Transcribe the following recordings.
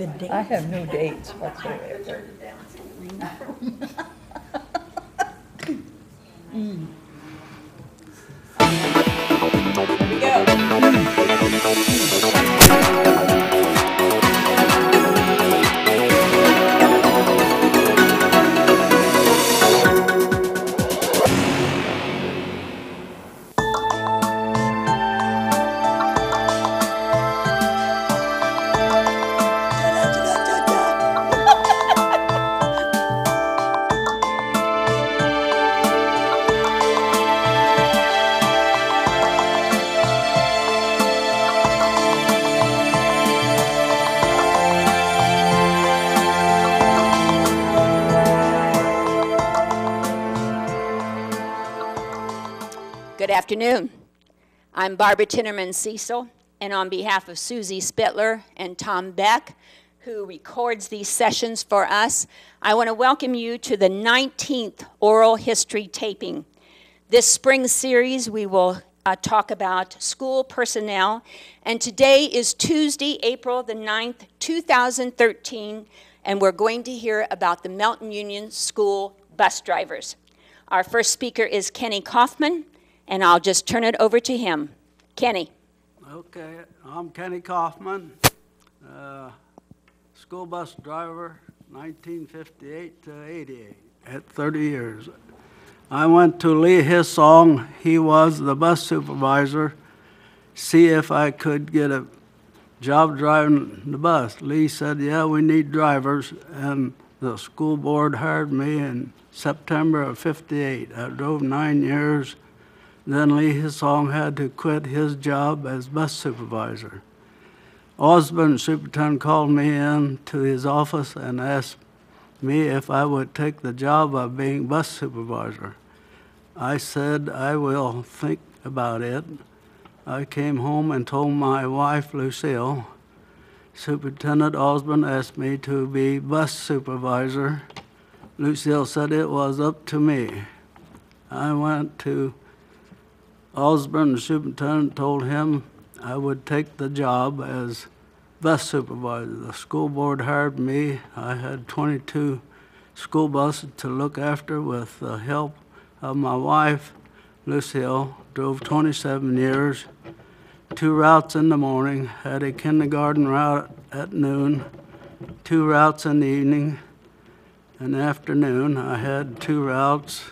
I have no dates whatsoever. Here we go. Good afternoon. I'm Barbara Tinnerman Cecil, and on behalf of Susie Spittler and Tom Beck, who records these sessions for us, I want to welcome you to the 19th oral history taping. This spring series, we will talk about school personnel, and today is Tuesday, April the 9th, 2013, and we're going to hear about the Melton Union School bus drivers. Our first speaker is Kenny Kaufman, and I'll just turn it over to him. Kenny. Okay, I'm Kenny Kaufman, school bus driver, 1958 to 88, at 30 years. I went to Lee Hissong, he was the bus supervisor, see if I could get a job driving the bus. Lee said, yeah, we need drivers, and the school board hired me in September of 58. I drove 9 years. Then Lee Hissong had to quit his job as bus supervisor. Osborne superintendent called me in to his office and asked me if I would take the job of being bus supervisor. I said, I will think about it. I came home and told my wife, Lucille. Superintendent Osborne asked me to be bus supervisor. Lucille said it was up to me. I went to Osborne, the superintendent, told him I would take the job as bus supervisor. The school board hired me. I had 22 school buses to look after with the help of my wife, Lucille. Drove 27 years, 2 routes in the morning, had a kindergarten route at noon, 2 routes in the evening and afternoon. I had 2 routes,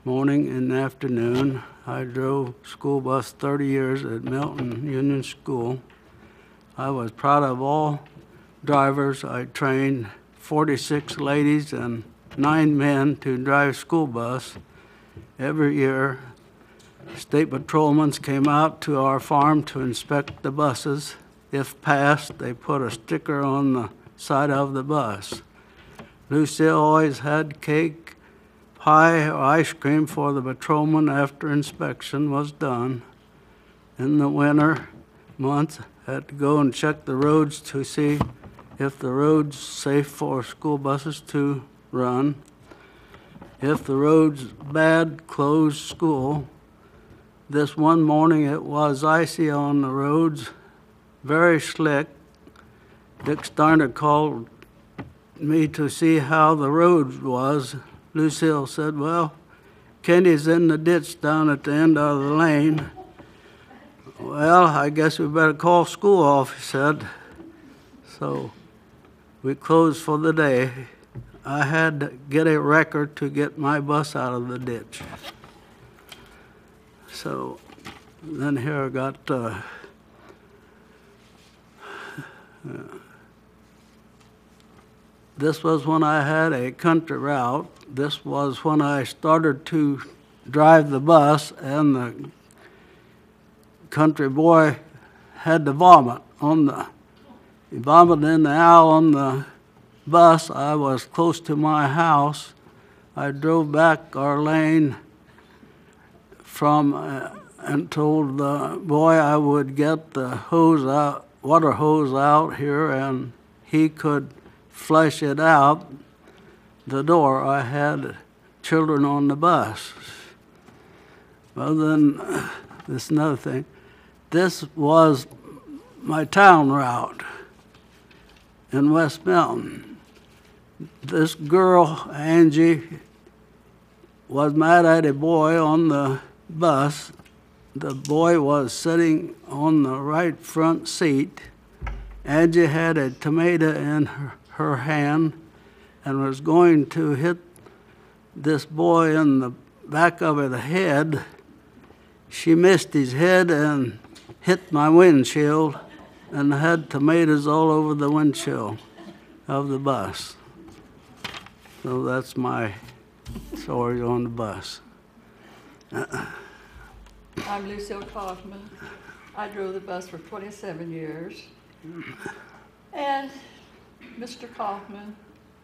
morning and afternoon. I drove school bus 30 years at Melton Union School. I was proud of all drivers. I trained 46 ladies and 9 men to drive school bus. Every year, state patrolmen came out to our farm to inspect the buses. If passed, they put a sticker on the side of the bus. Lucille always had cake, pie, or ice cream for the patrolman after inspection was done. In the winter months, I had to go and check the roads to see if the road's safe for school buses to run. If the road's bad, close school. This one morning it was icy on the roads, very slick. Dick Starner called me to see how the road was. Lucille said, well, Kenny's in the ditch down at the end of the lane. Well, I guess we better call school off, he said. So we closed for the day. I had to get a record to get my bus out of the ditch. So then here I got this was when I had a country route. This was when I started to drive the bus, and the country boy had to vomit on the, he vomited in the aisle on the bus. I was close to my house. I drove back our lane from and told the boy I would get the hose out, water hose out here, and he could flush it out the door. I had children on the bus. Well, then, this is another thing. This was my town route. in West Mountain. This girl, Angie, was mad at a boy on the bus. The boy was sitting on the right front seat. Angie had a tomato in her hand and was going to hit this boy in the back of the head. She missed his head and hit my windshield and had tomatoes all over the windshield of the bus. So that's my story on the bus. I'm Lucille Kaufman. I drove the bus for 27 years. And Mr. Kaufman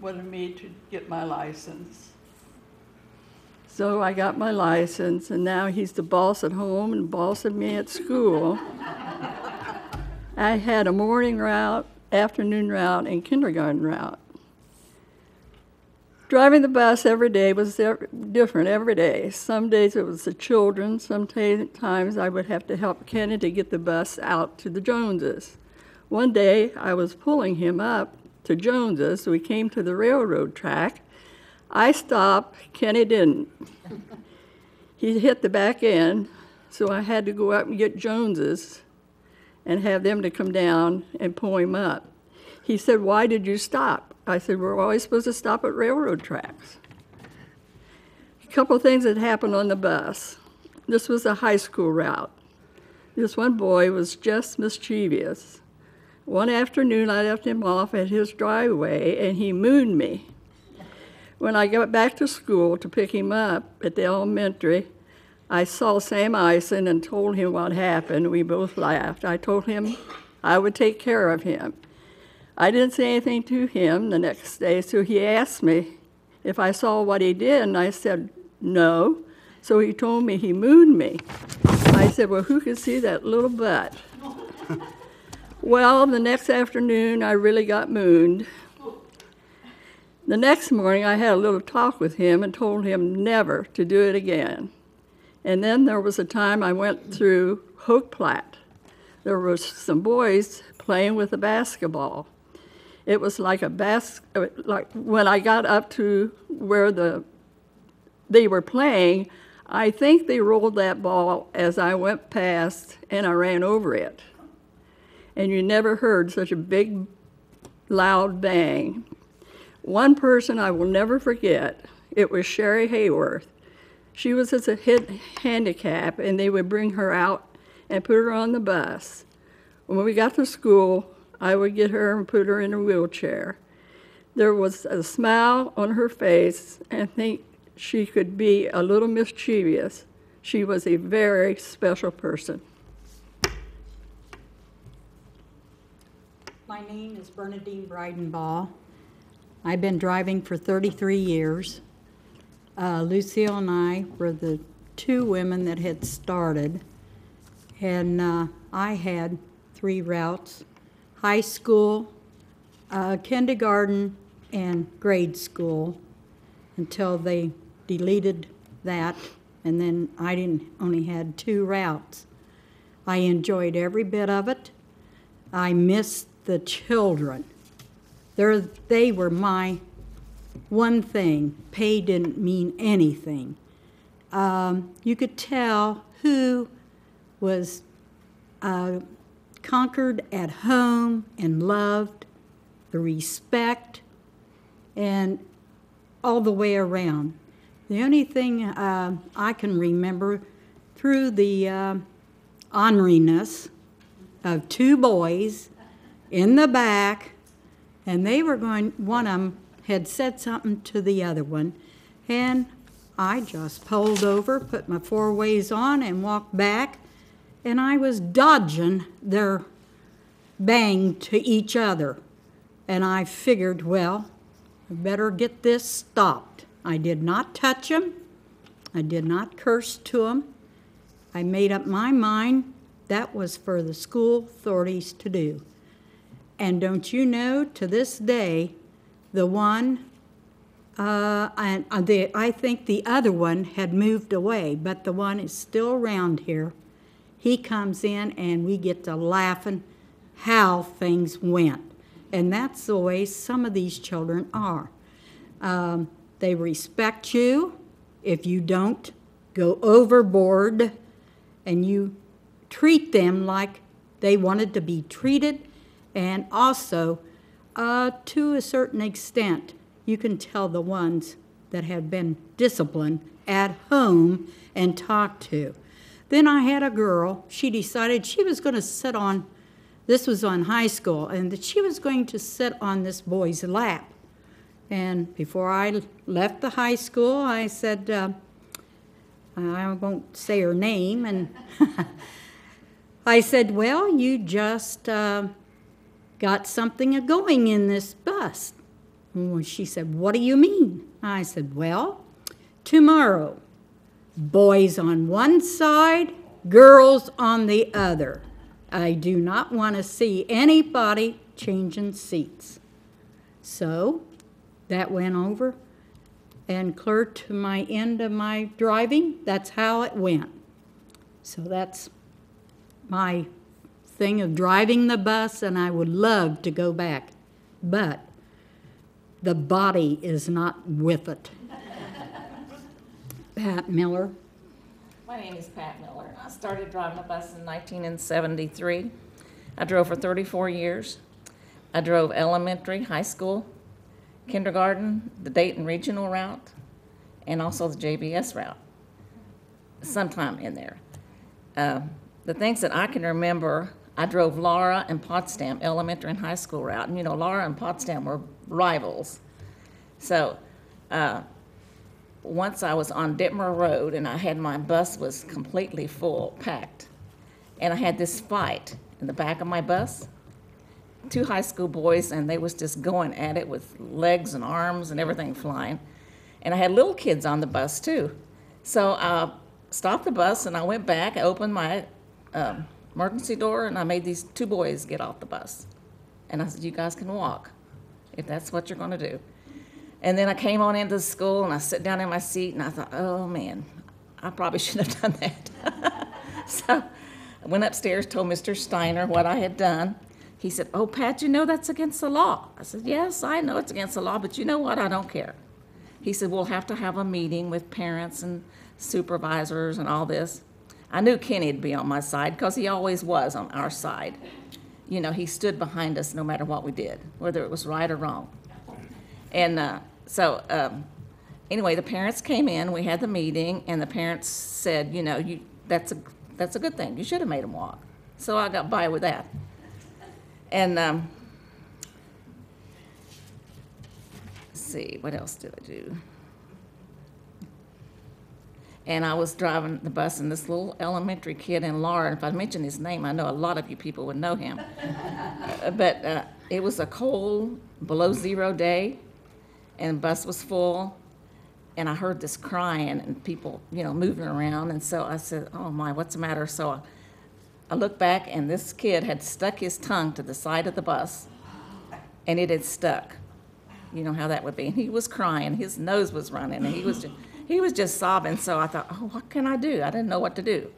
wanted me to get my license. So I got my license, and now he's the boss at home and boss of me at school. I had a morning route, afternoon route, and kindergarten route. Driving the bus every day was different every day. Some days it was the children. Sometimes I would have to help Kenny to get the bus out to the Joneses. One day I was pulling him up to Joneses. So we came to the railroad track. I stopped, Kenny didn't. He hit the back end, so I had to go up and get Joneses and have them to come down and pull him up. He said, "Why did you stop?" I said, "We're always supposed to stop at railroad tracks." A couple of things that happened on the bus. This was a high school route. This one boy was just mischievous. One afternoon, I left him off at his driveway, and he mooned me. When I got back to school to pick him up at the elementary, I saw Sam Ison and told him what happened. We both laughed. I told him I would take care of him. I didn't say anything to him the next day, so he asked me if I saw what he did, and I said, no. So he told me he mooned me. I said, well, who could see that little butt? Well, the next afternoon, I really got mooned. The next morning, I had a little talk with him and told him never to do it again. And then there was a time I went through Hoke Platte. There was some boys playing with a basketball. It was like like when I got up to where they were playing, I think they rolled that ball as I went past, and I ran over it. And you never heard such a big, loud bang. One person I will never forget, it was Sherry Hayworth. She was as a handicap, and they would bring her out and put her on the bus. When we got to school, I would get her and put her in a wheelchair. There was a smile on her face, and I think she could be a little mischievous. She was a very special person. My name is Bernadine Breidenbaugh. I've been driving for 33 years. Lucille and I were the two women that had started, and I had 3 routes: high school, kindergarten, and grade school, until they deleted that, and then I only had 2 routes. I enjoyed every bit of it. I missed the children. They were my one thing. Pay didn't mean anything. You could tell who was conquered at home and loved, the respect, and all the way around. The only thing I can remember through the orneriness of 2 boys in the back, and they were going, one of them had said something to the other one, and I just pulled over, put my 4-ways on, and walked back, and I was dodging their bang to each other. And I figured, well, I better get this stopped. I did not touch them. I did not curse to them. I made up my mind that was for the school authorities to do. And don't you know, to this day, the one, I think the other one had moved away, but the one is still around here. He comes in and we get to laughing how things went. And that's the way some of these children are. They respect you. If you don't go overboard and you treat them like they wanted to be treated, and also, to a certain extent, you can tell the ones that have been disciplined at home and talked to. Then I had a girl, she decided she was going to sit on, this was on high school, and that she was going to sit on this boy's lap. And before I left the high school, I said, I won't say her name, and I said, well, you just got something going in this bus. Well, she said, what do you mean? I said, well, tomorrow, boys on one side, girls on the other. I do not want to see anybody changing seats. So that went over, and clear to my end of my driving, that's how it went. So that's my thing of driving the bus, and I would love to go back, but the body is not with it. Pat Miller. My name is Pat Miller. I started driving a bus in 1973. I drove for 34 years. I drove elementary, high school, kindergarten, the Dayton regional route, and also the JBS route, sometime in there. The things that I can remember, I drove Laura and Potsdam elementary and high school route. And you know, Laura and Potsdam were rivals. So once I was on Ditmer Road, and I had my bus was completely full, packed. And I had this fight in the back of my bus. Two high school boys, and they was just going at it with legs and arms and everything flying. And I had little kids on the bus too. So I stopped the bus, and I went back, I opened my emergency door, and I made these two boys get off the bus. And I said, you guys can walk, if that's what you're gonna do. And then I came on into the school, and I sat down in my seat, and I thought, oh man, I probably shouldn't have done that. So I went upstairs, told Mr. Steiner what I had done. He said, oh, Pat, you know that's against the law. I said, yes, I know it's against the law, but you know what, I don't care. He said, we'll have to have a meeting with parents and supervisors and all this. I knew Kenny'd be on my side, because he always was on our side. You know, he stood behind us no matter what we did, whether it was right or wrong. And anyway, the parents came in, we had the meeting, and the parents said, you know, that's a good thing. You should have made them walk. So I got by with that. And let's see, what else did I do? And I was driving the bus, and this little elementary kid in Laura, if I mention his name, I know a lot of you people would know him. But it was a cold, below zero day, and the bus was full, and I heard this crying and people, you know, moving around. And so I said, oh my, what's the matter? So I looked back, and this kid had stuck his tongue to the side of the bus, and it had stuck. You know how that would be. And he was crying, his nose was running, and he was just sobbing. So I thought, oh, what can I do? I didn't know what to do.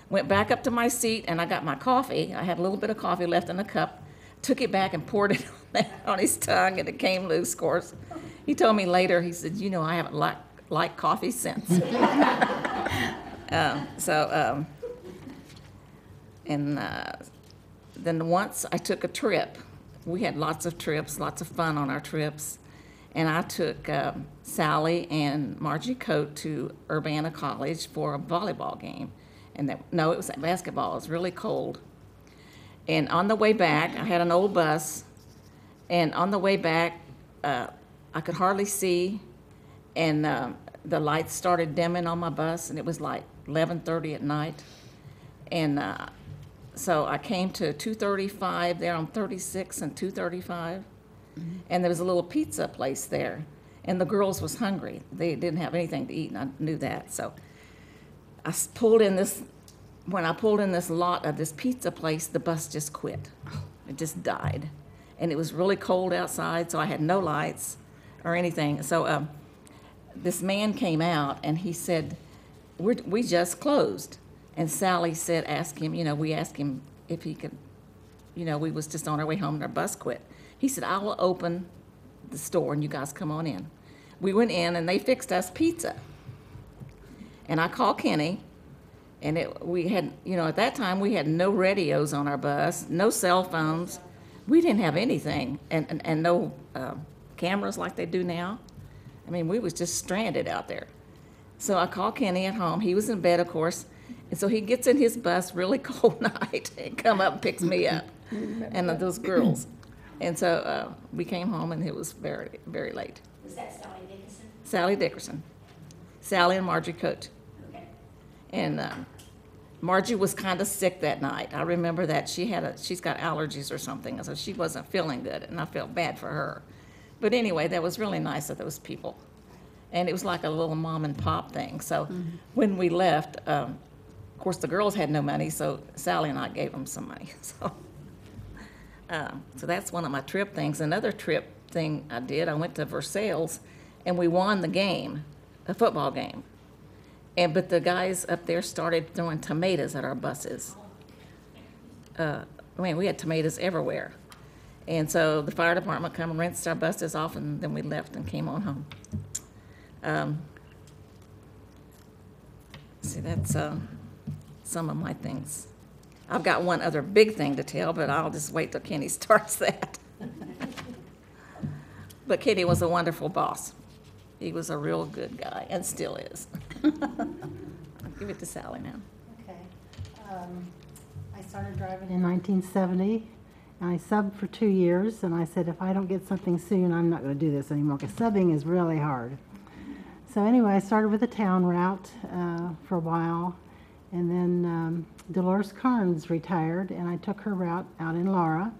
Went back up to my seat, and I got my coffee. I had a little bit of coffee left in a cup, took it back and poured it on his tongue, and it came loose, of course. He told me later, he said, you know, I haven't liked coffee since. Then once I took a trip. We had lots of trips, lots of fun on our trips. And I took Sally and Margie Coate to Urbana College for a volleyball game. And no, it was basketball. It was really cold. And on the way back, I had an old bus. And on the way back, I could hardly see. And the lights started dimming on my bus, and it was like 11:30 at night. And so I came to 235 there on 36 and 235. And there was a little pizza place there, and the girls was hungry. They didn't have anything to eat, and I knew that. So I pulled in this, when I pulled in this lot of this pizza place, the bus just quit. It just died. And it was really cold outside, so I had no lights or anything. So this man came out, and he said, we just closed. And Sally said, ask him, you know, we asked him if he could, you know, we was just on our way home and our bus quit. He said, I will open the store and you guys come on in. We went in and they fixed us pizza. And I called Kenny, and we had, at that time we had no radios on our bus, no cell phones. We didn't have anything, and no cameras like they do now. I mean, we was just stranded out there. So I called Kenny at home. He was in bed, of course, and so he gets in his bus really cold night and come up and picks me up, and those girls. And so we came home, and it was very, very late. Was that Sally Dickinson? Sally Dickerson. Sally and Margie Coate. Okay. And Margie was kind of sick that night. I remember that she's got allergies or something, so she wasn't feeling good, and I felt bad for her. But anyway, that was really nice of those people. And it was like a little mom and pop thing. So when we left, of course, the girls had no money, so Sally and I gave them some money. So that's one of my trip things. Another trip thing I did, I went to Versailles, and we won the game, a football game. But the guys up there started throwing tomatoes at our buses. We had tomatoes everywhere. And so the fire department come and rinsed our buses off, and then we left and came on home. See, that's some of my things. I've got one other big thing to tell, but I'll just wait till Kenny starts that. But Kenny was a wonderful boss. He was a real good guy, and still is. I'll give it to Sally now. Okay. I started driving in 1970, and I subbed for 2 years, and I said, if I don't get something soon, I'm not going to do this anymore, because subbing is really hard. So anyway, I started with the town route for a while, and then Dolores Carnes retired, and I took her route out in Laura.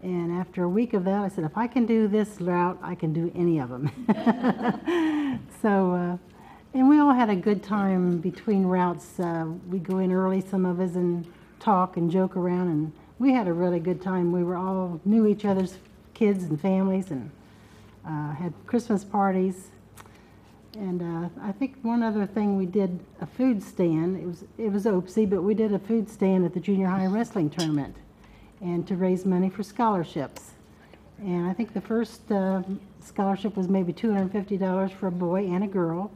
And after a week of that, I said, if I can do this route, I can do any of them. So, and we all had a good time between routes. We'd go in early, some of us, and talk and joke around, and we had a really good time. We were all knew each other's kids and families, and had Christmas parties. And I think one other thing, we did a food stand. It was Opsy, but we did a food stand at the junior high wrestling tournament, and to raise money for scholarships. And I think the first scholarship was maybe $250 for a boy and a girl.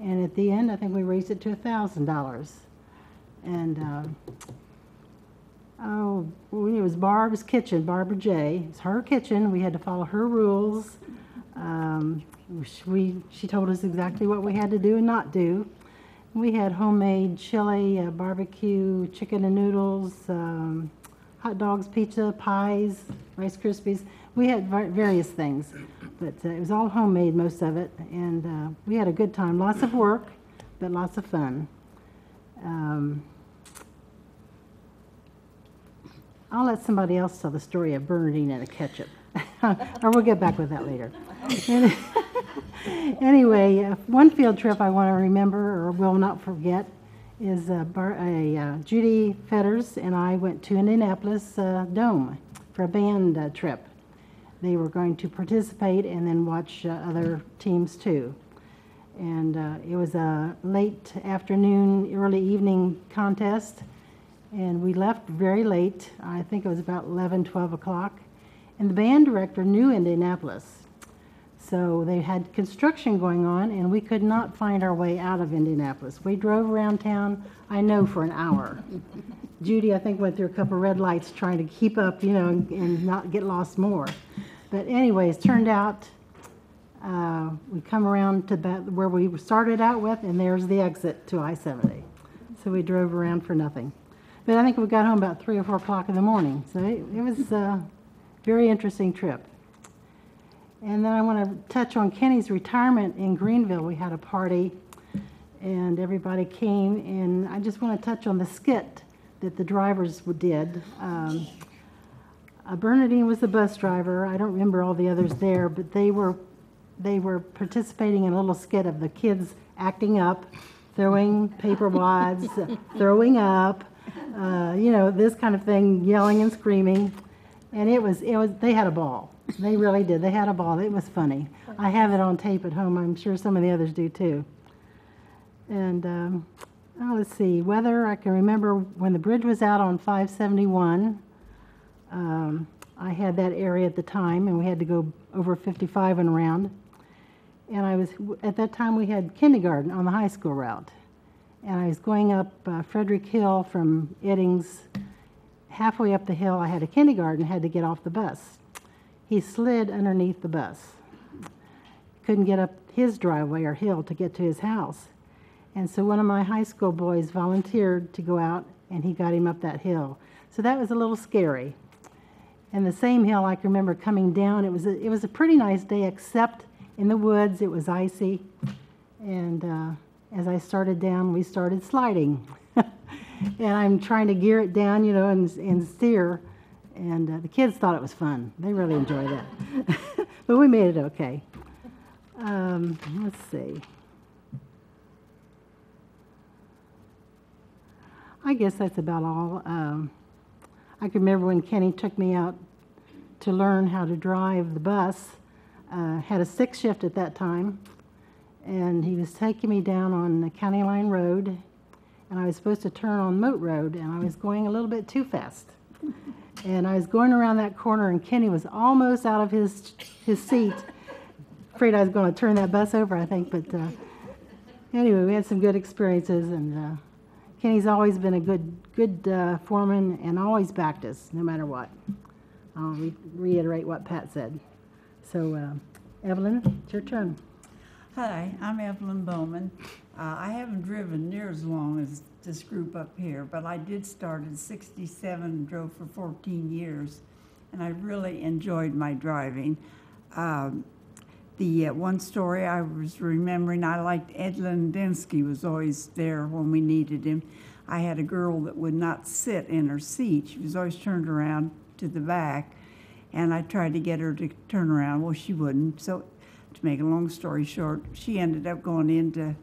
And at the end, I think we raised it to $1,000. And it was Barb's kitchen, Barbara J. It's her kitchen. We had to follow her rules. She told us exactly what we had to do and not do. We had homemade chili, barbecue, chicken and noodles, hot dogs, pizza, pies, Rice Krispies. We had various things, but it was all homemade, most of it, and we had a good time. Lots of work, but lots of fun. I'll let somebody else tell the story of Bernadine and a ketchup, or we'll get back with that later. Anyway, one field trip I want to remember or will not forget is Judy Fetters and I went to Indianapolis Dome for a band trip. They were going to participate and then watch other teams too. And it was a late afternoon, early evening contest, and we left very late. I think it was about 11, 12 o'clock. And the band director knew Indianapolis. So they had construction going on, and we could not find our way out of Indianapolis. We drove around town, I know, for an hour. Judy, I think, went through a couple red lights trying to keep up, and not get lost more. But anyways, turned out we come around to where we started out with, and there's the exit to I-70. So we drove around for nothing. But I think we got home about 3 or 4 o'clock in the morning. So it was a very interesting trip. And then I want to touch on Kenny's retirement in Greenville. We had a party, and everybody came, and I just want to touch on the skit that the drivers did. Bernadine was the bus driver. I don't remember all the others there, but they were participating in a little skit of the kids acting up, throwing paper wads, throwing up, this kind of thing, yelling and screaming. And they had a ball. They really did. They had a ball. It was funny. I have it on tape at home. I'm sure some of the others do too. And let's see, weather, I can remember when the bridge was out on 571, I had that area at the time, and we had to go over 55 and around. And at that time we had kindergarten on the high school route. And I was going up Frederick Hill from Eddings. Halfway up the hill, I had a kindergarten, had to get off the bus. He slid underneath the bus. Couldn't get up his driveway or hill to get to his house. And so one of my high school boys volunteered to go out, and he got him up that hill. So that was a little scary. And the same hill, I can remember coming down. It was a pretty nice day, except in the woods, it was icy. And as I started down, we started sliding. And I'm trying to gear it down, you know, and steer. And the kids thought it was fun. They really enjoyed it. But we made it okay. Let's see. I guess that's about all. I can remember when Kenny took me out to learn how to drive the bus. Had a 6 shift at that time, and he was taking me down on the County Line Road, and I was supposed to turn on Moat Road, and I was going a little bit too fast. And I was going around that corner, and Kenny was almost out of his seat. Afraid I was going to turn that bus over, I think, but anyway, we had some good experiences, and Kenny's always been a good foreman and always backed us, no matter what. I'll reiterate what Pat said. So, Evelyn, it's your turn. Hi, I'm Evelyn Bowman. I haven't driven near as long as this group up here, but I did start in '67 and drove for 14 years, and I really enjoyed my driving. The one story I was remembering, I liked Ed Lendensky was always there when we needed him. I had a girl that would not sit in her seat. She was always turned around to the back, and I tried to get her to turn around. Well, she wouldn't. So to make a long story short, she ended up going into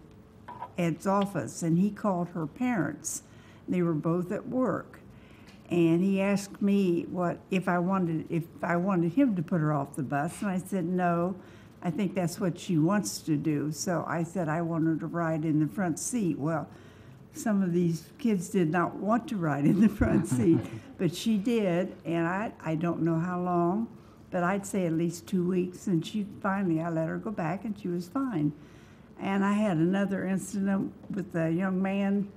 Ed's office, and he called her parents. They were both at work. And he asked me if I wanted him to put her off the bus, and I said, no, I think that's what she wants to do. So I said I want her to ride in the front seat. Well, some of these kids did not want to ride in the front seat, but she did, and I don't know how long, but I'd say at least 2 weeks, and I let her go back, and she was fine. And I had another incident with a young man,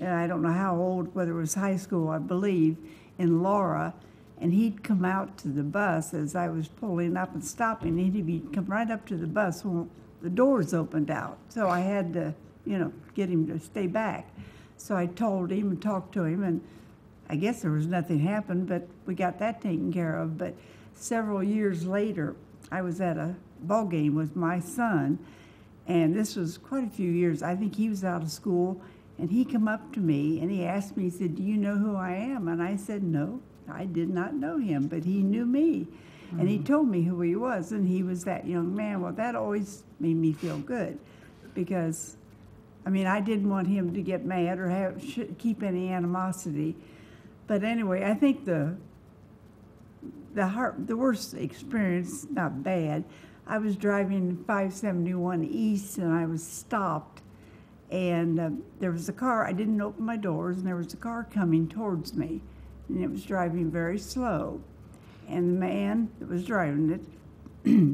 I don't know how old, whether it was high school, I believe, in Laura, and he'd come out to the bus as I was pulling up and stopping, and he'd come right up to the bus when the doors opened out. So I had to, get him to stay back. So I told him and talked to him, and I guess there was nothing happened, but we got that taken care of. But several years later, I was at a ball game with my son, and this was quite a few years. I think he was out of school, and he come up to me, and he asked me, he said, do you know who I am? And I said, no, I did not know him, but he knew me. Mm-hmm. And he told me who he was, and he was that young man. Well, that always made me feel good, because I didn't want him to get mad or keep any animosity. But anyway, I think the worst experience, not bad, I was driving 571 East, and I was stopped. And there was a car, I didn't open my doors, and there was a car coming towards me. And it was driving very slow. And the man that was driving it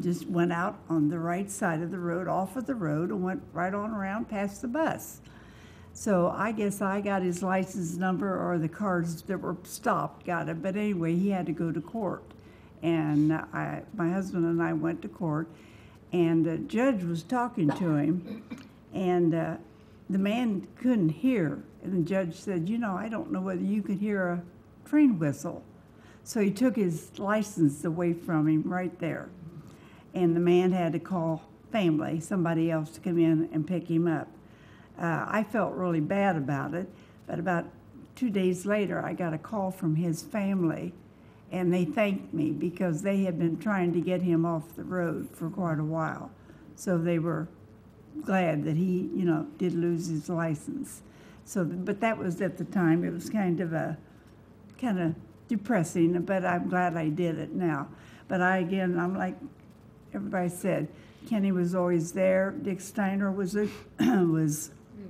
just went out on the right side of the road, off of the road, and went right on around past the bus. So I guess I got his license number, or the cars that were stopped got it. But anyway, he had to go to court. And my husband and I went to court, and the judge was talking to him, and the man couldn't hear. And the judge said, I don't know whether you could hear a train whistle. So he took his license away from him right there. And the man had to call family, somebody else, to come in and pick him up. I felt really bad about it, but about 2 days later, I got a call from his family, and they thanked me because they had been trying to get him off the road for quite a while. So they were glad that he, did lose his license. So, but that was at the time, it was kind of depressing, but I'm glad I did it now. But I'm like everybody said, Kenny was always there. Dick Steiner was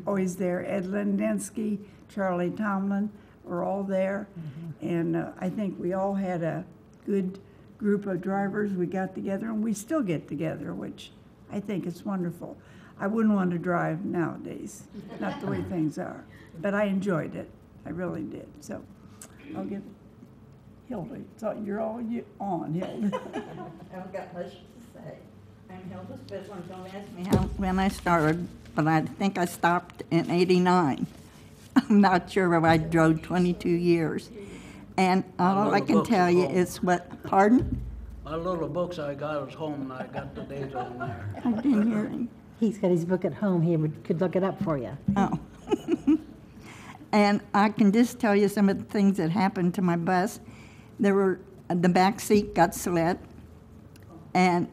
always there. Ed Lendensky, Charlie Tomlin were all there. Mm-hmm. And I think we all had a good group of drivers. We got together, and we still get together, which I think is wonderful. I wouldn't want to drive nowadays, not the way things are. But I enjoyed it. I really did. So I'll give Hilda. So you're all on, Hilda. I haven't got much to say. I'm Hilda Spitzler. Don't ask me how, when I started, but I think I stopped in '89. I'm not sure. I drove 22 years. And all I can tell you is what, pardon? My little books I got was home, and I got the days on there. I didn't hear him. He's got his book at home. He could look it up for you. Oh. And I can just tell you some of the things that happened to my bus. The back seat got slit, and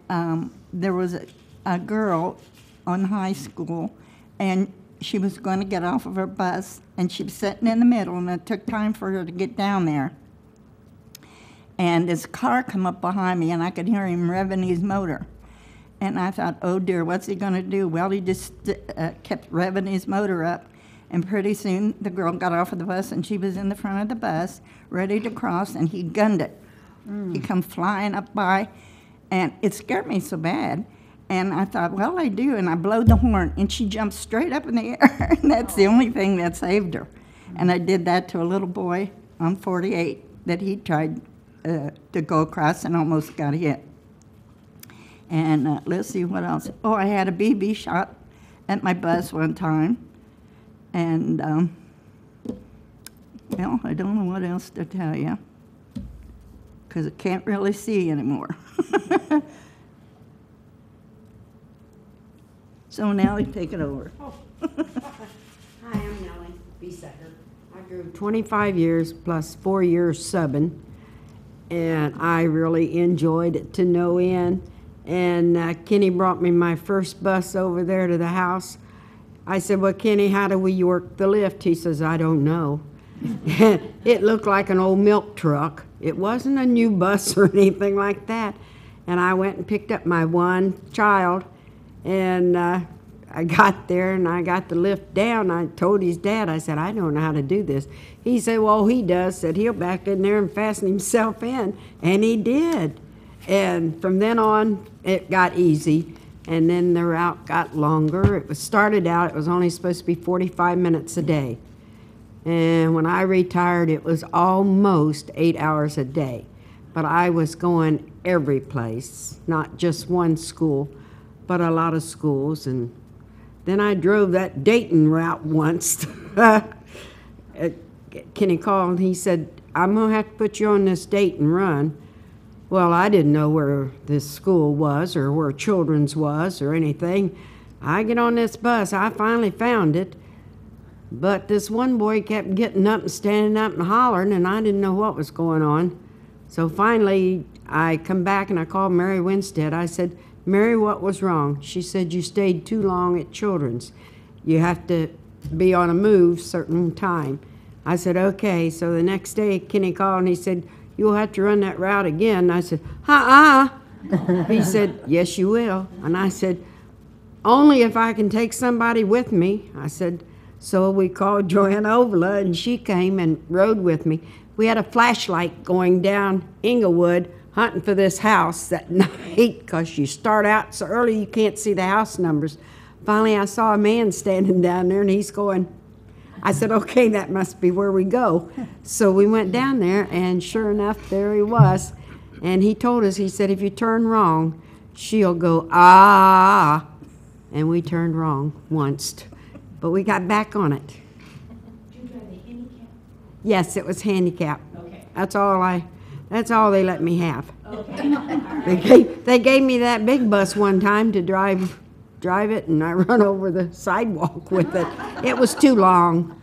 there was a girl on high school, and she was going to get off of her bus, and she was sitting in the middle, and it took time for her to get down there. And this car come up behind me, and I could hear him revving his motor. And I thought, oh dear, what's he going to do? Well, he just kept revving his motor up, and pretty soon the girl got off of the bus, and she was in the front of the bus, ready to cross, and he gunned it. He come flying up by, and it scared me so bad. And I thought, well, I do, and I blowed the horn, and she jumped straight up in the air, and that's the only thing that saved her. And I did that to a little boy on 48 that he tried to go across and almost got hit. And let's see what else. Oh, I had a BB shot at my bus one time, and well, I don't know what else to tell you, because I can't really see anymore. So Nellie, take it over. Hi, I'm Nellie Besecker. I drove 25 years plus 4 years subbing, and I really enjoyed it to no end. And Kenny brought me my first bus over there to the house. I said, well, Kenny, how do we work the lift? He says, I don't know. It looked like an old milk truck. It wasn't a new bus or anything like that. And I went and picked up my one child, and I got there and I got the lift down. I told his dad, I said, I don't know how to do this. He said, well, he does. Said he'll back in there and fasten himself in. And he did. And from then on, it got easy. And then the route got longer. It started out, it was only supposed to be 45 minutes a day. And when I retired, it was almost 8 hours a day. But I was going every place, not just one school, but a lot of schools. And then I drove that Dayton route once. Kenny called and he said, I'm going to have to put you on this Dayton run. Well, I didn't know where this school was or where Children's was or anything. I get on this bus. I finally found it. But this one boy kept getting up and standing up and hollering, and I didn't know what was going on. So finally, I come back and I called Mary Winstead. I said, Mary, what was wrong? She said, you stayed too long at Children's. You have to be on a move certain time. I said, okay. So the next day, Kenny called and he said, you'll have to run that route again. And I said, He said, yes, you will. And I said, only if I can take somebody with me. I said, so we called Joanna Ovala, and she came and rode with me. We had a flashlight going down Inglewood hunting for this house that night, because you start out so early you can't see the house numbers. Finally, I saw a man standing down there, and he's going, I said, okay, that must be where we go. So we went down there, and sure enough, there he was. And he told us, he said, if you turn wrong, she'll go, ah. And we turned wrong once. But we got back on it. Did you drive the handicap? Yes, it was handicap. Okay. That's all they let me have. Okay. They gave me that big bus one time to drive it, and I run over the sidewalk with it. It was too long.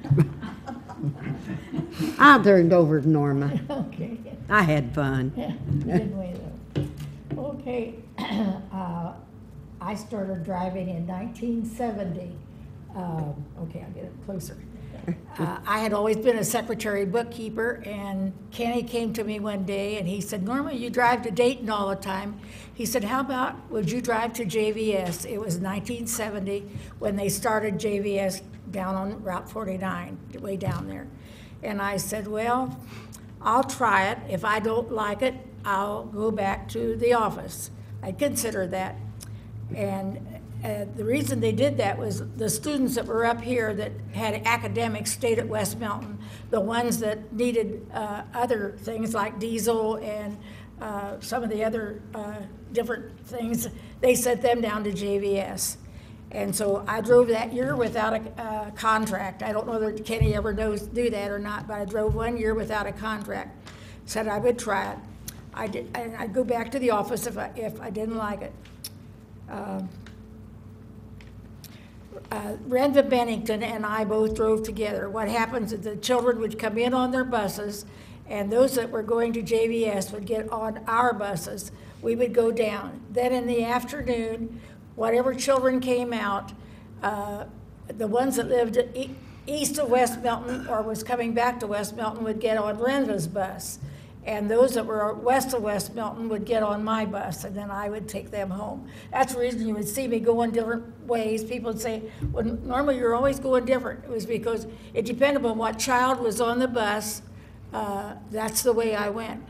I turned over to Norma. Okay. I had fun. Yeah, good way though. Okay, I started driving in 1970. Okay, I'll get it closer. I had always been a secretary bookkeeper, and Kenny came to me one day and he said, Norma, you drive to Dayton all the time. He said, how about would you drive to JVS? It was 1970 when they started JVS down on Route 49, way down there. And I said, well, I'll try it. If I don't like it, I'll go back to the office. I consider that. And the reason they did that was the students that were up here that had academics stayed at West Mountain. The ones that needed other things like diesel and some of the other different things, they sent them down to JVS. And so I drove that year without a contract. I don't know whether Kenny ever do that or not, but I drove 1 year without a contract. Said I would try it. I did, and I'd go back to the office if I didn't like it. Renva Bennington and I both drove together. What happens is the children would come in on their buses, and those that were going to JVS would get on our buses. We would go down. Then in the afternoon, whatever children came out, the ones that lived east of West Milton or was coming back to West Milton would get on Renva's bus. And those that were west of West Milton would get on my bus, and then I would take them home. That's the reason you would see me going different ways. People would say, well, normally you're always going different. It was because it depended on what child was on the bus. That's the way I went.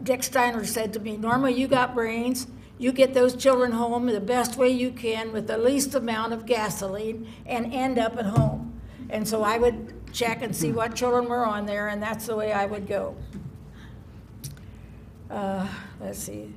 Dick Steiner said to me, Norma, you got brains. You get those children home the best way you can with the least amount of gasoline and end up at home. And so I would check and see what children were on there, and that's the way I would go. Let's see.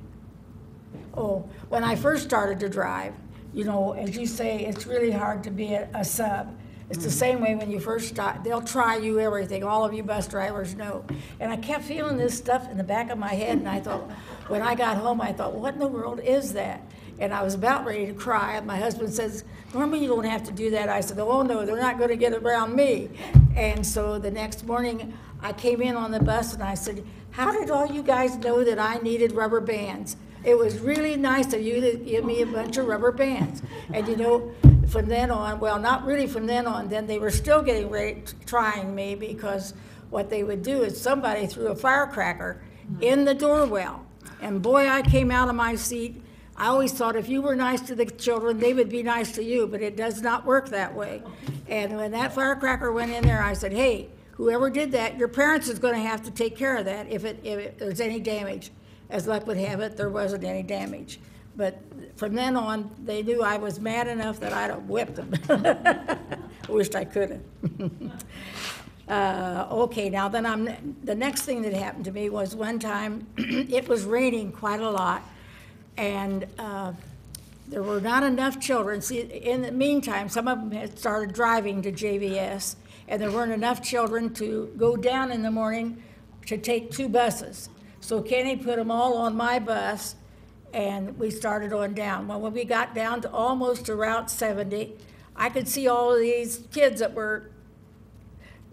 Oh, when I first started to drive, you know, as you say, it's really hard to be a sub. It's the same way when you first start. They'll try you everything. All of you bus drivers know. And I kept feeling this stuff in the back of my head, and I thought, when I got home, I thought, what in the world is that? And I was about ready to cry. And my husband says, Norma, you don't have to do that. I said, oh, no, they're not going to get around me. And so the next morning, I came in on the bus, and I said, how did all you guys know that I needed rubber bands? It was really nice of you to give me a bunch of rubber bands. And you know, from then on, well, not really from then on, then they were still getting ready, trying me, because what they would do is somebody threw a firecracker in the door well. And boy, I came out of my seat. I always thought if you were nice to the children, they would be nice to you, but it does not work that way. And when that firecracker went in there, I said, hey, whoever did that, your parents is going to have to take care of that if there's any damage. As luck would have it, there wasn't any damage. But from then on, they knew I was mad enough that I'd have whipped them. I wished I could have. Okay, now then the next thing that happened to me was one time, it was raining quite a lot, and there were not enough children. See, in the meantime, some of them had started driving to JVS, and there weren't enough children to go down in the morning to take 2 buses. So Kenny put them all on my bus, and we started on down. Well, when we got down to almost to Route 70, I could see all of these kids that were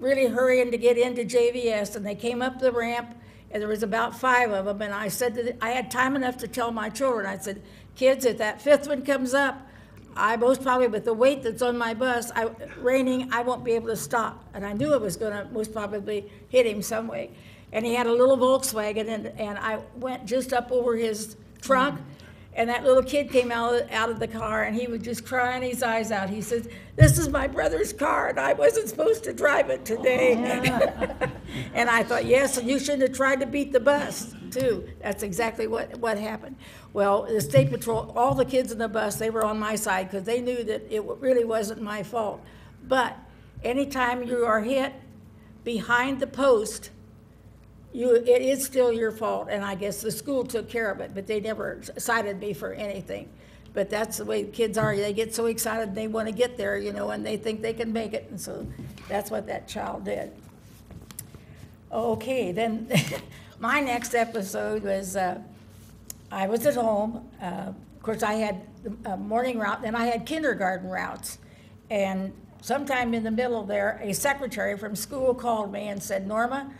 really hurrying to get into JVS, and they came up the ramp, and there was about 5 of them, and I said I had time enough to tell my children, I said, kids, if that 5th one comes up, I most probably, with the weight that's on my bus, raining, I won't be able to stop. And I knew it was going to most probably hit him some way. And he had a little Volkswagen, and I went just up over his trunk, and that little kid came out of the car, and he was just crying his eyes out. He said, this is my brother's car, and I wasn't supposed to drive it today. And I thought, yes, and you shouldn't have tried to beat the bus, too. That's exactly what happened. Well, the State Patrol, all the kids in the bus, they were on my side because they knew that it really wasn't my fault. But anytime you are hit behind the post, it is still your fault, and I guess the school took care of it, but they never cited me for anything. But that's the way kids are. They get so excited they want to get there, you know, and they think they can make it, and so that's what that child did. Okay, then my next episode was I was at home. Of course, I had the morning route, then I had kindergarten routes, and sometime in the middle there, a secretary from school called me and said, Norma,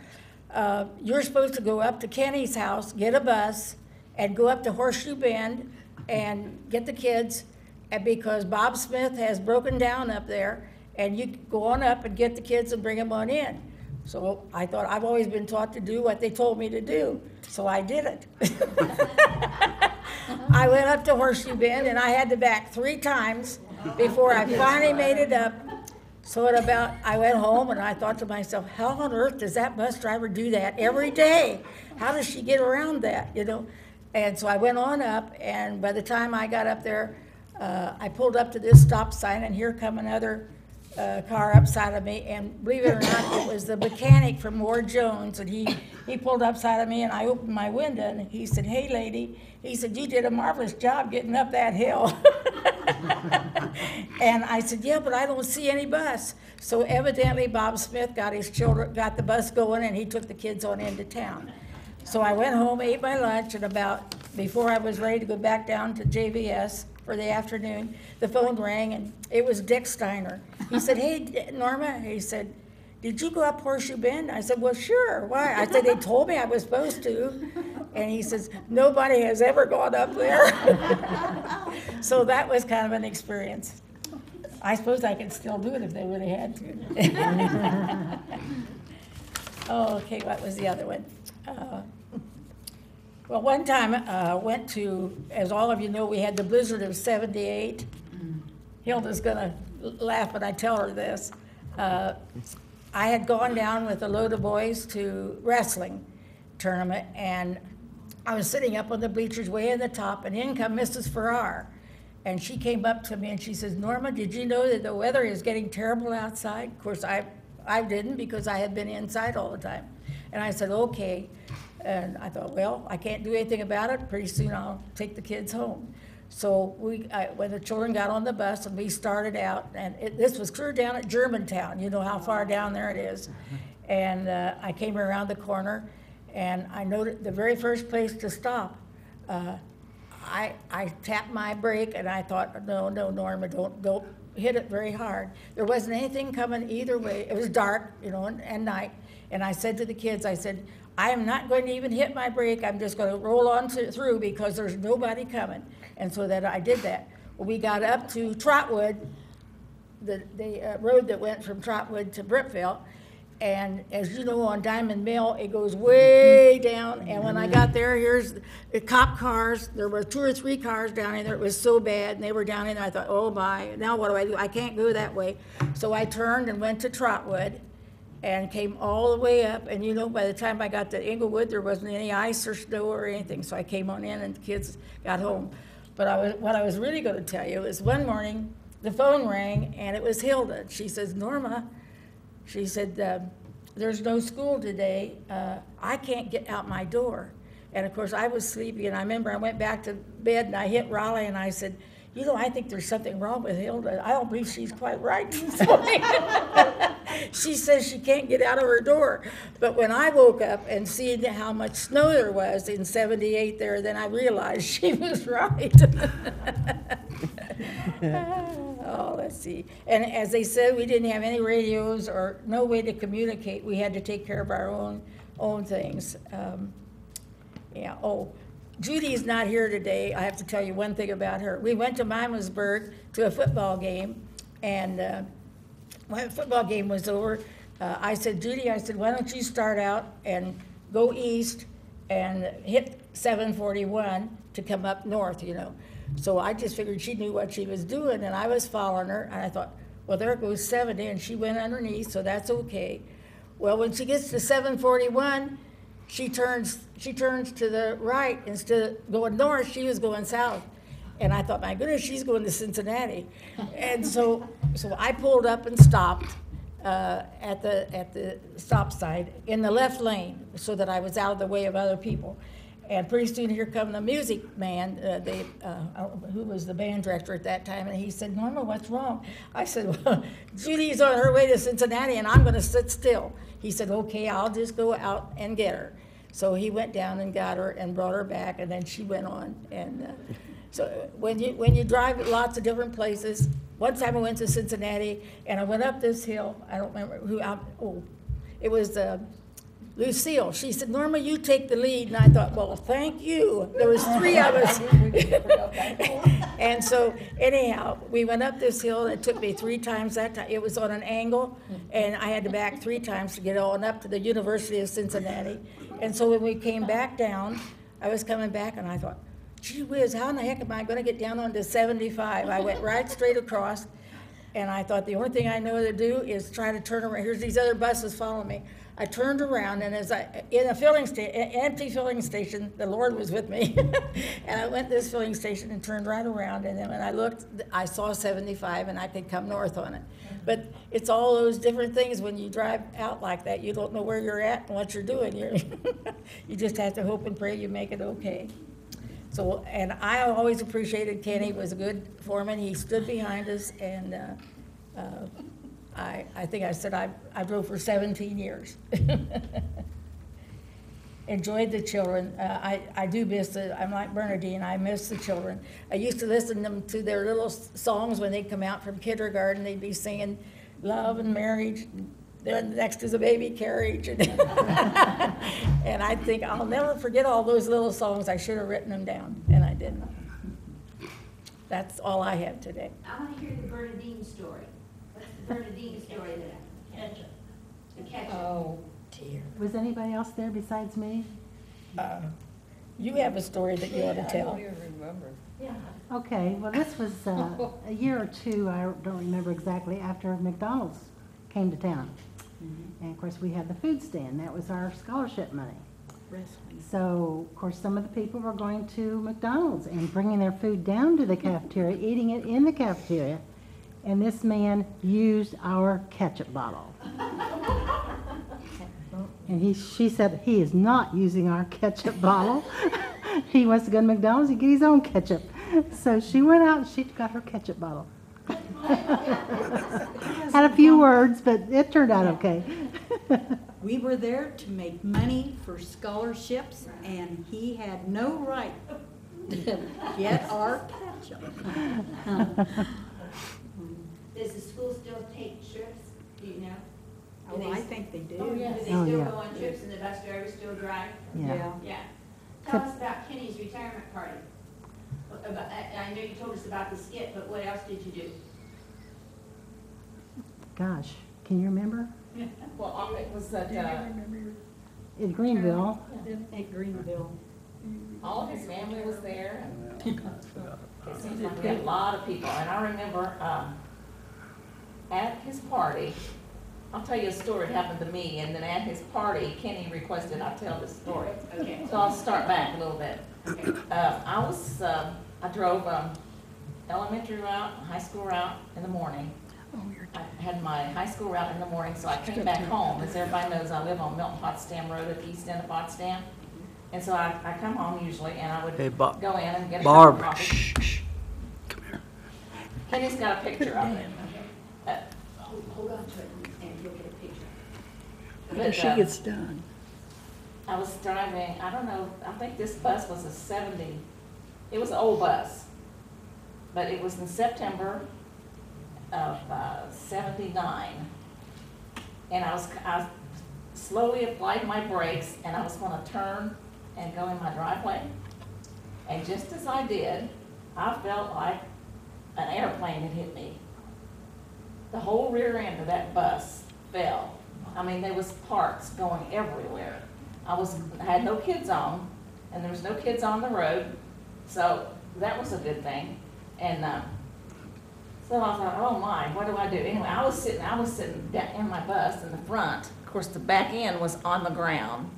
you're supposed to go up to Kenny's house, get a bus, and go up to Horseshoe Bend and get the kids, and because Bob Smith has broken down up there, and you go on up and get the kids and bring them on in. So I thought, I've always been taught to do what they told me to do, so I did it. I went up to Horseshoe Bend, and I had to back 3 times before I finally made it up. So I went home, and I thought to myself, how on earth does that bus driver do that every day? how does she get around that, you know? And so I went on up, and by the time I got up there, I pulled up to this stop sign, and here come another car upside of me, and believe it or not, it was the mechanic from Ward Jones, and he pulled upside of me, and I opened my window, and he said, "Hey, lady," he said, "you did a marvelous job getting up that hill." And I said, "Yeah, but I don't see any bus." So evidently Bob Smith got got the bus going, and he took the kids on into town. So I went home, ate my lunch, and before I was ready to go back down to JVS for the afternoon, the phone rang, and it was Dick Steiner. He said, "Hey, Norma," he said, "did you go up Horseshoe Bend?" I said, "Well, sure, why?" I said, "They told me I was supposed to." And he says, "Nobody has ever gone up there." So that was kind of an experience. I suppose I could still do it if they really had to. Oh, okay, what was the other one? Well, one time went to, as all of you know, we had the blizzard of '78. Hilda's gonna laugh when I tell her this. I had gone down with a load of boys to wrestling tournament, and I was sitting up on the bleachers way in the top, and in come Mrs. Farrar. And she came up to me and she says, "Norma, did you know that the weather is getting terrible outside?" Of course, I didn't, because I had been inside all the time. And I said, "Okay." And I thought, well, I can't do anything about it. Pretty soon I'll take the kids home. So when the children got on the bus and we started out, and this was clear down at Germantown, you know how far down there it is. And I came around the corner, and I noted the very first place to stop. I tapped my brake, and I thought, no, Norma, don't hit it very hard. There wasn't anything coming either way. It was dark, you know, and night. And I said to the kids, I said, "I am not going to even hit my brake. I'm just going to roll on through because there's nobody coming." And so that I did that. Well, we got up to Trotwood, the road that went from Trotwood to Brookville. And as you know, on Diamond Mill, it goes way down. And when I got there, here's the cop cars. There were 2 or 3 cars down in there. It was so bad, and they were down in there. I thought, oh my, now what do? I can't go that way. So I turned and went to Trotwood and came all the way up. And you know, by the time I got to Englewood, there wasn't any ice or snow or anything. So I came on in, and the kids got home. But what I was really going to tell you is one morning, the phone rang, and it was Hilda. She says, "Norma," she said, "there's no school today. I can't get out my door." And of course, I was sleepy, and I remember I went back to bed, and I hit Raleigh, and I said, "You know, I think there's something wrong with Hilda. I don't believe she's quite right." She says she can't get out of her door. But when I woke up and seen how much snow there was in '78 there, then I realized she was right. Oh, let's see. And as they said, we didn't have any radios or no way to communicate. We had to take care of our own things. Yeah. Oh, Judy's not here today. I have to tell you one thing about her. We went to Miamisburg to a football game, and when the football game was over, I said, "Judy," I said, "why don't you start out and go east and hit 741 to come up north, you know." So I just figured she knew what she was doing, and I was following her, and I thought, well, there goes 70, and she went underneath, so that's okay. Well, when she gets to 741, she turns to the right. Instead of going north, she was going south. And I thought, my goodness, she's going to Cincinnati. And so I pulled up and stopped at the stop sign in the left lane so that I was out of the way of other people. And pretty soon here come the music man, who was the band director at that time, and he said, "Norma, what's wrong?" I said, "Well, Judy's on her way to Cincinnati, and I'm going to sit still." He said, "Okay, I'll just go out and get her." So he went down and got her and brought her back, and then she went on. And so when you drive lots of different places, one time I went to Cincinnati, and I went up this hill. I don't remember who. It was Lucille. She said, "Norma, you take the lead." And I thought, well, thank you. There was 3 of us. And so anyhow, we went up this hill. It took me 3 times that time. It was on an angle, and I had to back 3 times to get on up to the University of Cincinnati. And so when we came back down, I was coming back, and I thought, gee whiz, how in the heck am I going to get down onto 75? I went right straight across, and I thought the only thing I know to do is try to turn around. Here's these other buses following me. I turned around, and as in a empty filling station, the Lord was with me. And I went to this filling station and turned right around, and then when I looked, I saw 75, and I could come north on it. But it's all those different things when you drive out like that. You don't know where you're at and what you're doing. You just have to hope and pray you make it okay. So, and I always appreciated Kenny was a good foreman. He stood behind us, and I think I said I drove for 17 years. Enjoyed the children. I do miss it. I'm like Bernadine. I miss the children. I used to listen to their little songs when they'd come out from kindergarten. They'd be singing love and marriage. Then next is a baby carriage. And I think I'll never forget all those little songs. I should have written them down, and I didn't. That's all I have today. I want to hear the Bernadine story. What's the Bernadine story that the ketchup? Oh, dear. Was anybody else there besides me? You have a story that you ought to tell. Okay, well, this was a year or two, I don't remember exactly, after McDonald's came to town. And of course, we had the food stand. That was our scholarship money. So, of course, some of the people were going to McDonald's and bringing their food down to the cafeteria, eating it in the cafeteria. And this man used our ketchup bottle. And she said he is not using our ketchup bottle. He wants to go to McDonald's and get his own ketchup. So she went out and she got her ketchup bottle. Had a few words, but it turned out okay. We were there to make money for scholarships, and he had no right to get our ketchup. Does the school still take trips? Do you know? Oh, I think they do. Do they Oh, still yeah. go on trips and the bus drivers still drive? Yeah. Yeah. Tell us about Kenny's retirement party. I know you told us about the skit, but what else did you do? Gosh, can you remember? Well, it was at, In Greenville. At Greenville. all of his family was there. And it seems like we had a lot of people. And I remember at his party, I'll tell you a story that happened to me, and then at his party, Kenny requested I tell this story. Okay. So I'll start back a little bit. Okay. I drove elementary route, high school route in the morning. I had my high school route in the morning, so I came back home. As everybody knows, I live on Milton Potsdam Road at the east end of Potsdam. And so I come home usually, and I would Hey, go in and get a cup of Barb, coffee. shh. Come here. Kenny's got a picture of it. Hold on to it and you'll get a picture. When she gets done. I was driving, I don't know, I think this bus was a 70, it was an old bus. But it was in September of 79. And I was slowly applied my brakes, and I was gonna turn and go in my driveway. And just as I did, I felt like an airplane had hit me. The whole rear end of that bus fell. I mean, there was parts going everywhere. I had no kids on, and there was no kids on the road, so that was a good thing. And so I thought, oh my, what do I do? Anyway, I was sitting in my bus in the front. Of course, the back end was on the ground,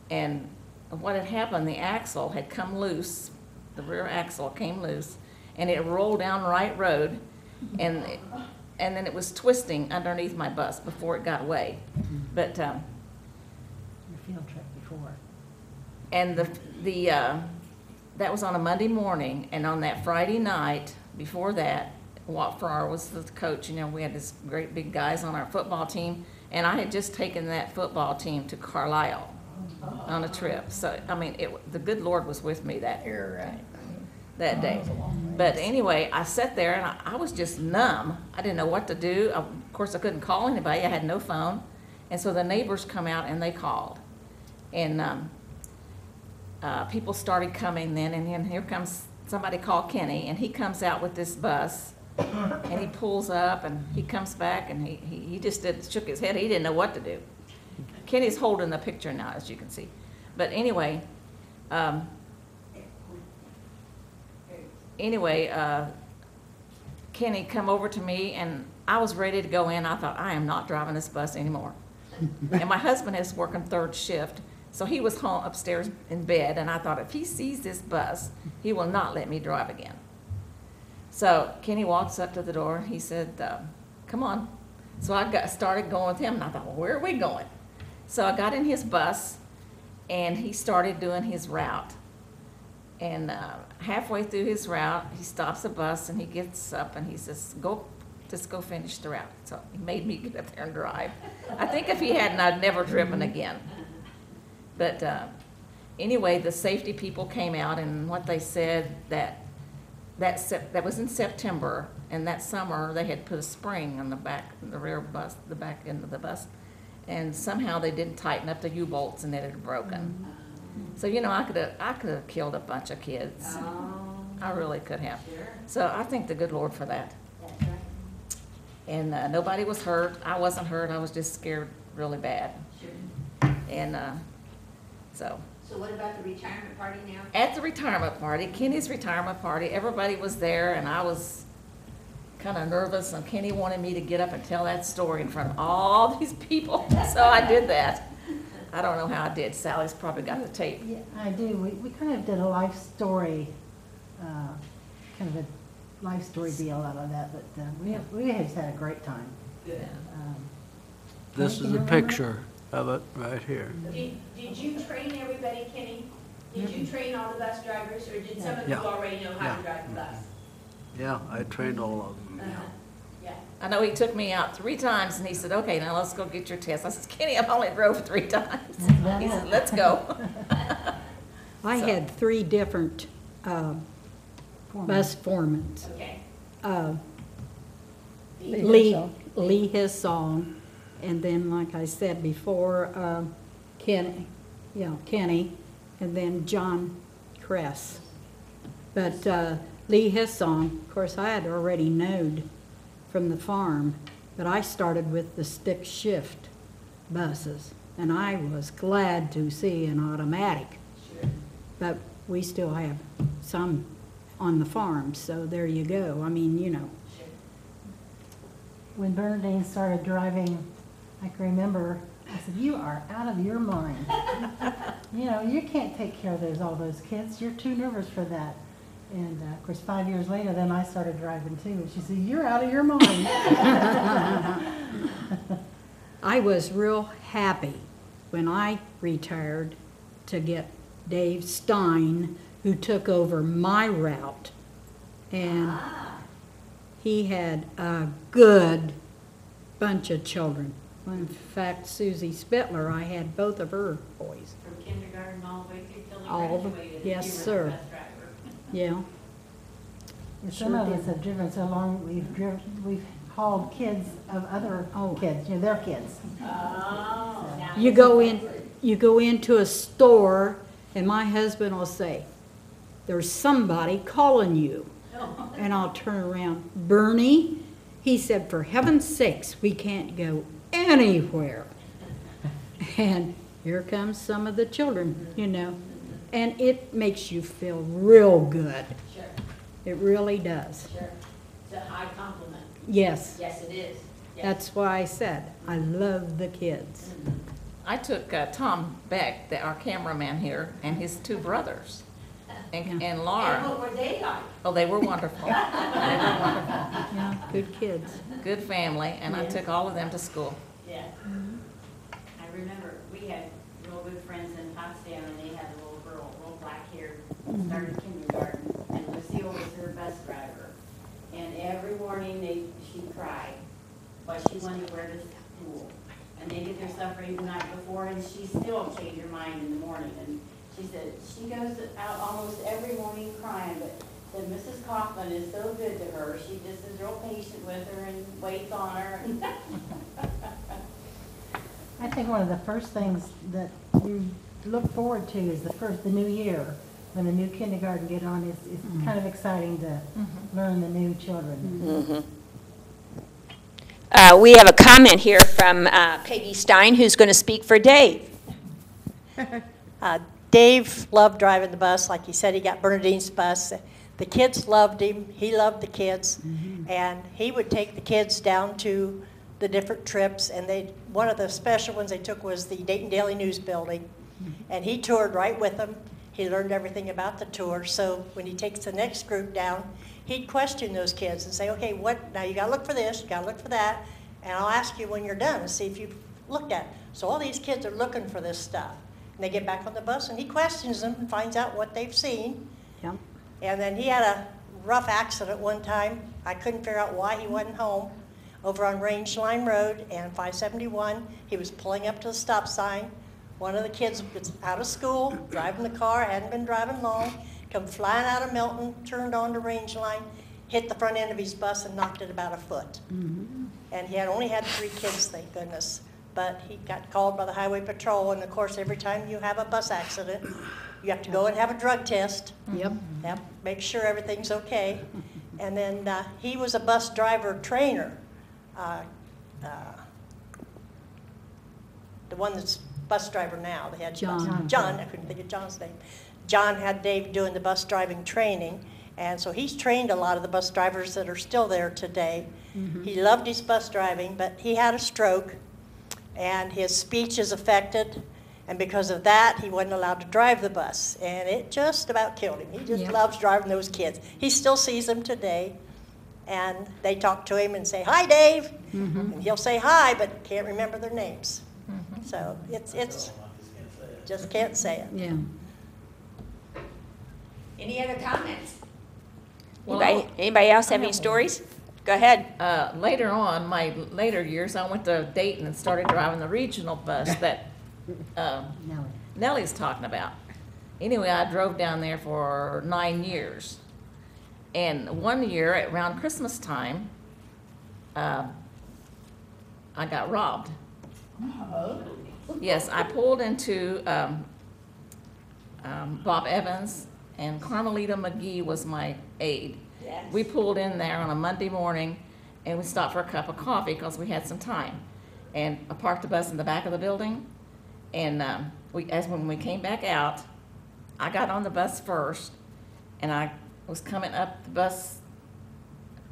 and what had happened, the axle had come loose. The rear axle came loose, and it rolled down Wright Road, and then it was twisting underneath my bus before it got away. But Your field trip before. and that was on a Monday morning, and on that Friday night before that, Walt Farrar was the coach. You know, we had this great big guys on our football team, and I had just taken that football team to Carlisle on a trip. So I mean, the good Lord was with me that day. But anyway, I sat there and I was just numb. I didn't know what to do. Of course, I couldn't call anybody. I had no phone. And so the neighbors come out and they called. And people started coming then, and then here comes somebody called Kenny, and he comes out with this bus, and he pulls up, and he comes back, and he just shook his head. He didn't know what to do. Kenny's holding the picture now, as you can see. But anyway, Kenny come over to me, and I was ready to go in. I thought, I am not driving this bus anymore. And my husband is working third shift, so he was home upstairs in bed, and I thought, if he sees this bus, he will not let me drive again. So Kenny walks up to the door, and he said, come on. So I started going with him, and I thought, well, where are we going? So I got in his bus, and he started doing his route. And halfway through his route, he stops the bus, and he gets up, and he says, just go finish the route. So he made me get up there and drive. I think if he hadn't, I'd never driven again. But anyway, the safety people came out, and what they said that was in September, and that summer they had put a spring on the back, the rear bus, the back end of the bus, and somehow they didn't tighten up the U-bolts, and it had broken. So you know, I could have killed a bunch of kids. I really could have. So I thank the good Lord for that. And nobody was hurt. I wasn't hurt. I was just scared really bad. And so. So what about the retirement party now? At the retirement party, Kenny's retirement party, everybody was there, and I was kind of nervous, and Kenny wanted me to get up and tell that story in front of all these people, so I did that. I don't know how I did. Sally's probably got the tape. Yeah, I do. We kind of did a life story, kind of a life story deal out of that, but we have had a great time. Yeah. This is a picture of it right here. Did you train everybody, Kenny? Did you train all the bus drivers, or did some of you Yeah. already know how Yeah. to drive the bus? Yeah, I trained all of them. Yeah. I know he took me out 3 times, and he said, okay, now let's go get your test. I said, Kenny, I've only drove 3 times. He said, let's go. I had 3 different bus foremen. Okay. Lee Hissong, and then, like I said before, Kenny, and then John Kress. But Lee Hissong, of course, I had already known from the farm, but I started with the stick shift buses, and I was glad to see an automatic. Sure. But we still have some on the farm, so there you go. I mean, you know. Sure. When Bernadine started driving, I can remember, I said, you are out of your mind. You know, you can't take care of all those kids. You're too nervous for that. And of course, 5 years later, then I started driving too. And she said, you're out of your mind. I was real happy when I retired to get Dave Stein, who took over my route. And he had a good bunch of children. In fact, Susie Spittler, I had both of her boys. From kindergarten all the way through till All he the- graduated. yes, you were the sir. bus driver. Yeah. Some of us have driven so long, we've hauled kids of other kids, you know, their kids. Oh, now You go into a store, and my husband will say, there's somebody calling you. And I'll turn around, Bernie, he said, for heaven's sakes, we can't go anywhere. And here comes some of the children, you know. And it makes you feel real good. Sure, It really does. sure. It's a high compliment. Yes. Yes, it is. Yes. That's why I said, I love the kids. I took Tom Beck, our cameraman here, and his 2 brothers, and And Laura. what were they like? Oh, they were wonderful. They were wonderful. Yeah, good kids. Good family, and I took all of them to school. Yeah. I remember we had real good friends in Potsdam, and they had a little girl, real black hair, started kindergarten, and Lucille was her bus driver. And every morning she'd cry, but she wanted to wear to school. And they did their suffering the night before, and she still changed her mind in the morning. And she said she goes out almost every morning crying, but said Mrs. Kaufman is so good to her. She just is real patient with her and waits on her. I think one of the first things that we look forward to is the new year, when the new kindergarten get on. It's kind of exciting to learn the new children. We have a comment here from Peggy Stein, who's going to speak for Dave. Dave loved driving the bus. Like he said, he got Bernadine's bus. The kids loved him. He loved the kids. And he would take the kids down to the different trips, and one of the special ones they took was the Dayton Daily News building, and he toured right with them. He learned everything about the tour, so when he takes the next group down, he'd question those kids and say, okay, now you gotta look for this, you gotta look for that, and I'll ask you when you're done and see if you've looked at it. So all these kids are looking for this stuff. And they get back on the bus and he questions them and finds out what they've seen. Yep. And then he had a rough accident one time. I couldn't figure out why he wasn't home. Over on Range Line Road and 571, he was pulling up to the stop sign. One of the kids was out of school, driving the car, hadn't been driving long, come flying out of Milton, turned onto Range Line, hit the front end of his bus and knocked it about a foot. Mm-hmm. And he had only had 3 kids, thank goodness. But he got called by the Highway Patrol, and of course, every time you have a bus accident, you have to go and have a drug test. Yep. Yep, make sure everything's okay. And then he was a bus driver trainer. The one that's bus driver now, they had John. John, I couldn't think of John's name. John had Dave doing the bus driving training, and so he's trained a lot of the bus drivers that are still there today. Mm-hmm. He loved his bus driving, but he had a stroke, and his speech is affected, and because of that, he wasn't allowed to drive the bus, and it just about killed him. He just loves driving those kids. He still sees them today, and they talk to him and say, "Hi, Dave," and he'll say hi, but can't remember their names. So it's just can't say it. Yeah. Any other comments? Well, Anybody else have any stories? Go ahead. Later on, my later years, I went to Dayton and started driving the regional bus that Nellie's talking about. Anyway, I drove down there for 9 years. And one year, around Christmas time, I got robbed. Yes, I pulled into Bob Evans, and Carmelita McGee was my aide. Yes. We pulled in there on a Monday morning, and we stopped for a cup of coffee because we had some time. And I parked the bus in the back of the building, and when we came back out, I got on the bus first, and I was coming up the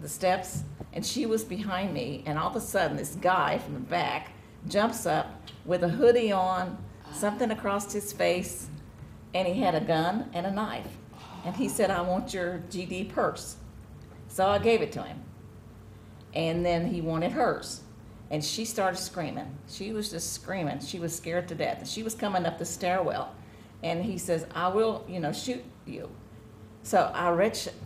steps, and she was behind me, and all of a sudden, this guy from the back jumps up with a hoodie on, something across his face, and he had a gun and a knife. And he said, "I want your GD purse." So I gave it to him. And then he wanted hers. And she started screaming. She was just screaming. She was scared to death. She was coming up the stairwell. And he says, "I will, shoot you." So I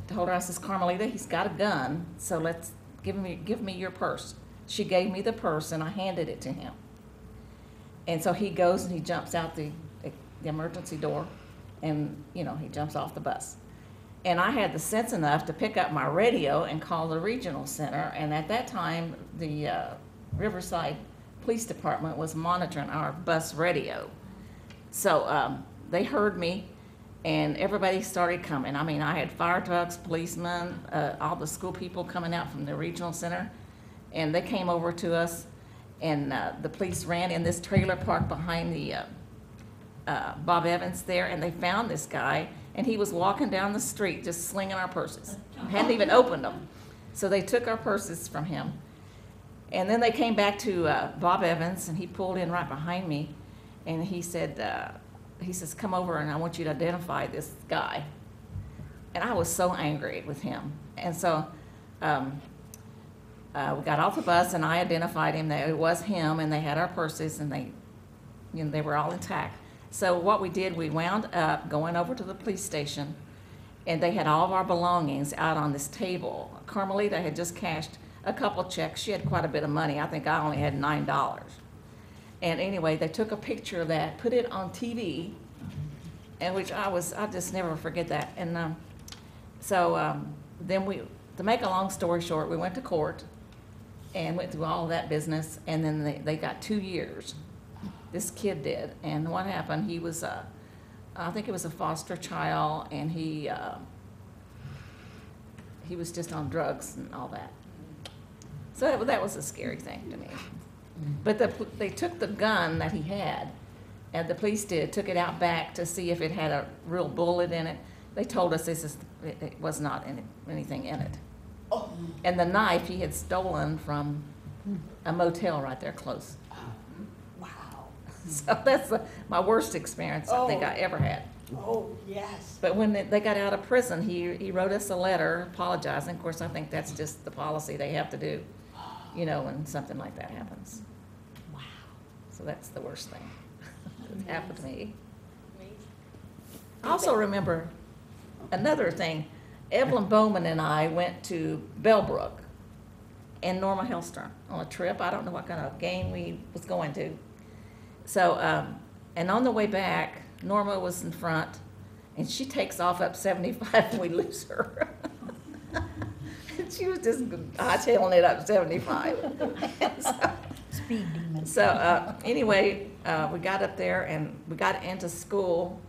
told her, I says, "Carmelita, he's got a gun, so let's give me your purse." She gave me the purse, and I handed it to him. And so he goes and he jumps out the emergency door, and, he jumps off the bus. And I had the sense enough to pick up my radio and call the regional center, and at that time, the Riverside Police Department was monitoring our bus radio. So they heard me, and everybody started coming. I mean, I had fire trucks, policemen, all the school people coming out from the regional center, and they came over to us, and the police ran in this trailer park behind the Bob Evans there, and they found this guy, and he was walking down the street just slinging our purses. Hadn't even opened them. So they took our purses from him. And then they came back to Bob Evans, and he pulled in right behind me, and he said, "Come over, and I want you to identify this guy." And I was so angry with him. And so we got off the bus, and I identified him. That it was him, and they had our purses, and they were all intact. So what we did, we wound up going over to the police station, and they had all of our belongings out on this table. Carmelita had just cashed a couple checks. She had quite a bit of money. I think I only had $9. And anyway, they took a picture of that, put it on TV, and which I just never forget that. And then to make a long story short, we went to court and went through all of that business, and then they got 2 years. This kid did. And what happened, he was I think it was a foster child, and he was just on drugs and all that. So that was a scary thing to me. But they took the gun that he had, and the police took it out back to see if it had a real bullet in it. They told us it was not anything in it. And the knife he had stolen from a motel right there close. Wow. So that's my worst experience I think I ever had. Oh, yes. But when they got out of prison, he wrote us a letter apologizing. Of course, I think that's just the policy they have to do, you know, when something like that happens. Wow. So that's the worst thing that happened to me. I also remember another thing. Evelyn Bowman and I went to Bellbrook and Norma Hellstrom on a trip. I don't know what kind of game we was going to. So, and on the way back, Norma was in front, and she takes off up 75, and we lose her. And she was just hightailing it up 75. Speed demon. So anyway, we got up there, and we got into school,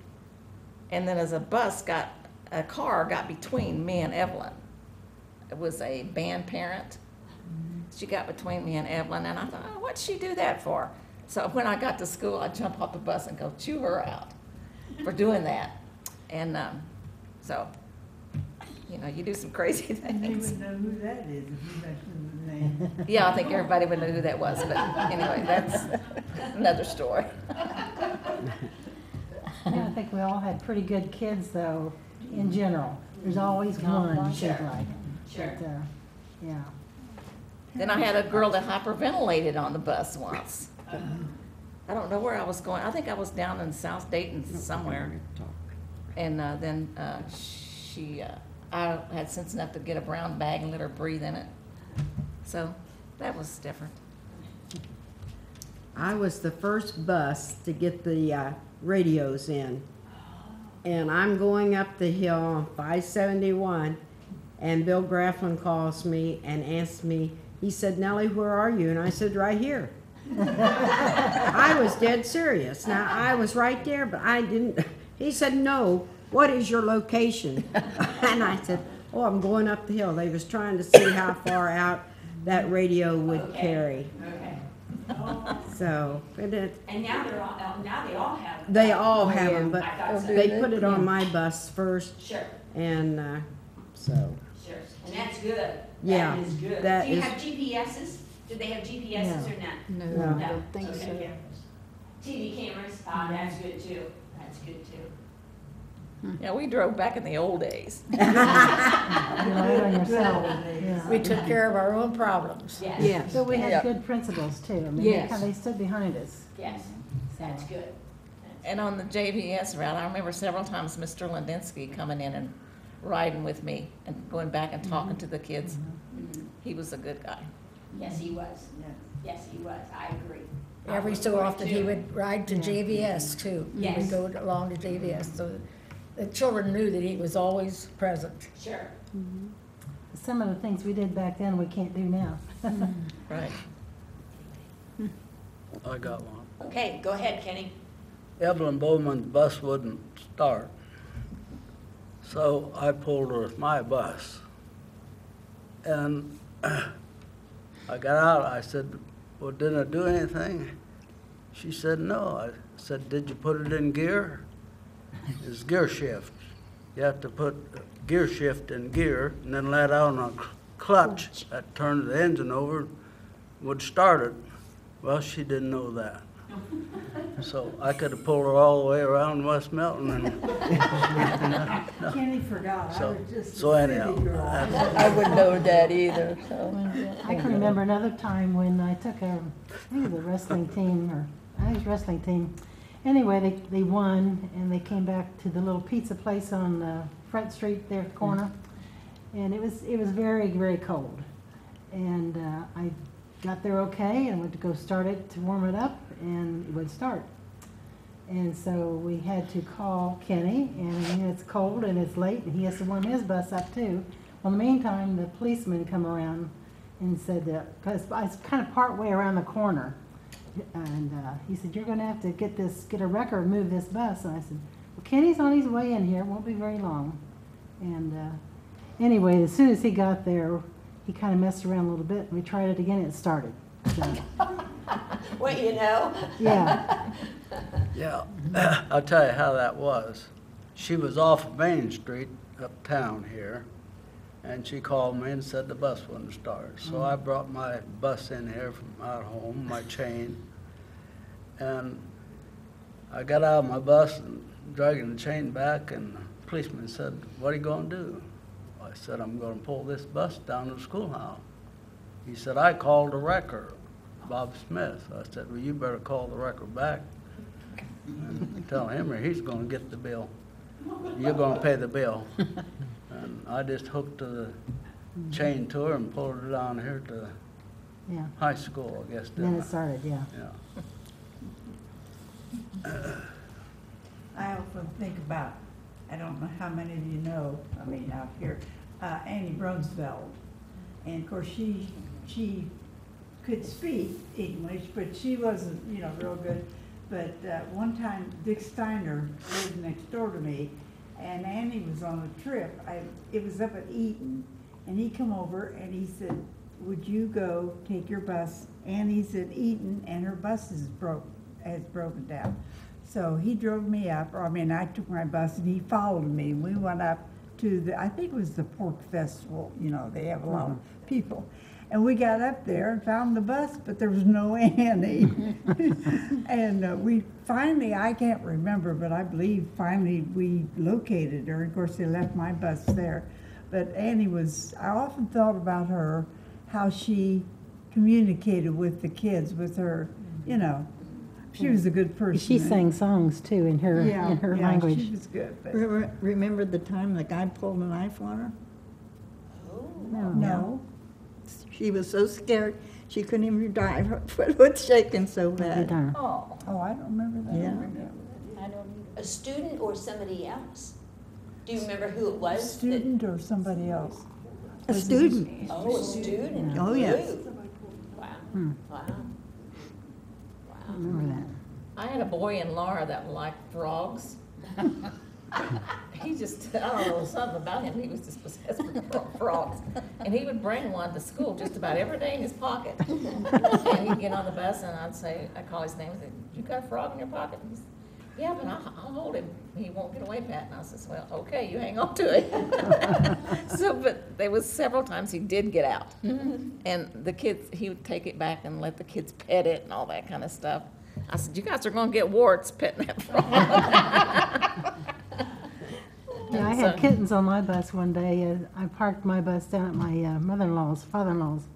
and then as a car got between me and Evelyn. It was a band parent. She got between me and Evelyn, and I thought, oh, what'd she do that for? So when I got to school, I'd jump off the bus and go chew her out for doing that. And so, you know, you do some crazy You things. would know who that is if you mentioned the name. Yeah, I think everybody would know who that was, but anyway, that's another story. Yeah, I think we all had pretty good kids, though, in general. There's always one, it seems like. Sure. But, yeah. Then I had a girl that hyperventilated on the bus once. I don't know where I was going. I think I was down in South Dayton somewhere. And then I had sense enough to get a brown bag and let her breathe in it. So that was different. I was the first bus to get the radios in. And I'm going up the hill on 571, and Bill Grafflin calls me and asks me, he said, Nellie, where are you? And I said, right here. I was dead serious. Now, I was right there, but I didn't. He said, no, what is your location? And I said, oh, I'm going up the hill. They was trying to see how far out that radio would carry. Okay. So, but And now they all have them. they all have them, but I thought so. they put it on my bus first, Sure, and so, sure. And that's good. Yeah, That is good. that Do you is- have GPSs? Do they have GPSs or not? No, No. I don't think Okay. so. TV cameras, that's good too. That's good too. Yeah, we drove back in the old days. You rely on yourself. Yeah. We took care of our own problems. Yes. Yes. But we Yeah. had good principals, too. I mean, Yes. they stood behind us. Yes, that's good. And on the JVS route, I remember several times Mr. Lindinsky coming in and riding with me and going back and talking to the kids. He was a good guy. Yes, he was. Yes, he was. I agree. Every so often, he would ride to JVS too. He Yes. would go along to JVS, so the children knew that he was always present. Sure. Some of the things we did back then, we can't do now. Right. I got one. Okay, go ahead, Kenny. Evelyn Bowman's bus wouldn't start. So I pulled her with my bus. And I got out, I said, well, didn't I do anything? She said, no. I said, did you put it in gear? It's gear shift. You have to put gear shift in gear and then let out on a clutch that turns the engine over, would start it. Well, she didn't know that. So I could have pulled her all the way around West Milton and Kenny forgot, I So- was just so a anyhow, city girl. that's- I wouldn't know that either, so. I can remember another time when I took I think it was a wrestling team, or I think it was a wrestling team. Anyway, they won, and they came back to the little pizza place on Front Street there at the corner. And it was very, very cold. And I got there okay and went to go start it to warm it up, and it would start. And so we had to call Kenny, and it's cold and it's late, and he has to warm his bus up too. Well, in the meantime, the policeman come around and said, because I was kind of part way around the corner, and he said, you're going to have to get a wrecker and move this bus. And I said, well, Kenny's on his way in here, it won't be very long. And anyway, as soon as he got there, he kind of messed around a little bit, and we tried it again, and it started. So, What you know? yeah. Yeah, I'll tell you how that was. She was off of Main Street uptown here, And she called me and said the bus wouldn't start. So I brought my bus in here from out home, my chain. And I got out of my bus and dragging the chain back, and the policeman said, "What are you going to do?" I said, "I'm going to pull this bus down to the schoolhouse." He said, "I called the wrecker, Bob Smith." I said, "Well, you better call the wrecker back and tell him or he's going to get the bill. You're going to pay the bill." And I just hooked the chain to her and pulled her down here to Yeah. high school, I guess. Then didn't it started, yeah. Yeah. I often think about, I don't know how many of you know, I mean, out here, Annie Brunsfeld. And of course, she could speak English, but she wasn't, you know, real good. But one time, Dick Steiner lived next door to me, and Annie was on a trip. It was up at Eaton, and he come over and he said, "Would you go take your bus?" Annie's at Eaton, and her bus has broken down. So he drove me up, or I mean, I took my bus and he followed me. We went up to the, I think it was the Pork Festival, you know, they have a lot of people. And we got up there and found the bus, but there was no Annie. And we finally, I can't remember, but I believe finally we located her. Of course, they left my bus there. But Annie was, I often thought about her, how she communicated with the kids, with her, you know, she was a good person. She sang songs too in her language. She was good. But Remember the time the guy pulled a knife on her? no. She was so scared, she couldn't even drive. Her foot was shaking so bad. Oh, I don't remember that. Yeah. A student or somebody else? Do you remember who it was? Student or somebody else? A student. Oh, a student. Oh, yes. Ooh. Wow. Wow. I remember that. I had a boy in Laura that liked frogs. He just, I don't know, something about him, he was just possessed with frogs. And he would bring one to school just about every day in his pocket. And he'd get on the bus and I'd call his name and say, "You got a frog in your pocket?" And he said, "Yeah, but I'll hold him. He won't get away, Pat." And I says, "Well, okay, you hang on to it." So, but there was several times he did get out. And the kids, he would take it back and let the kids pet it and all that kind of stuff. I said, "You guys are going to get warts petting that frog." Yeah, I had kittens on my bus one day. I parked my bus down at my mother-in-law's, father-in-law's,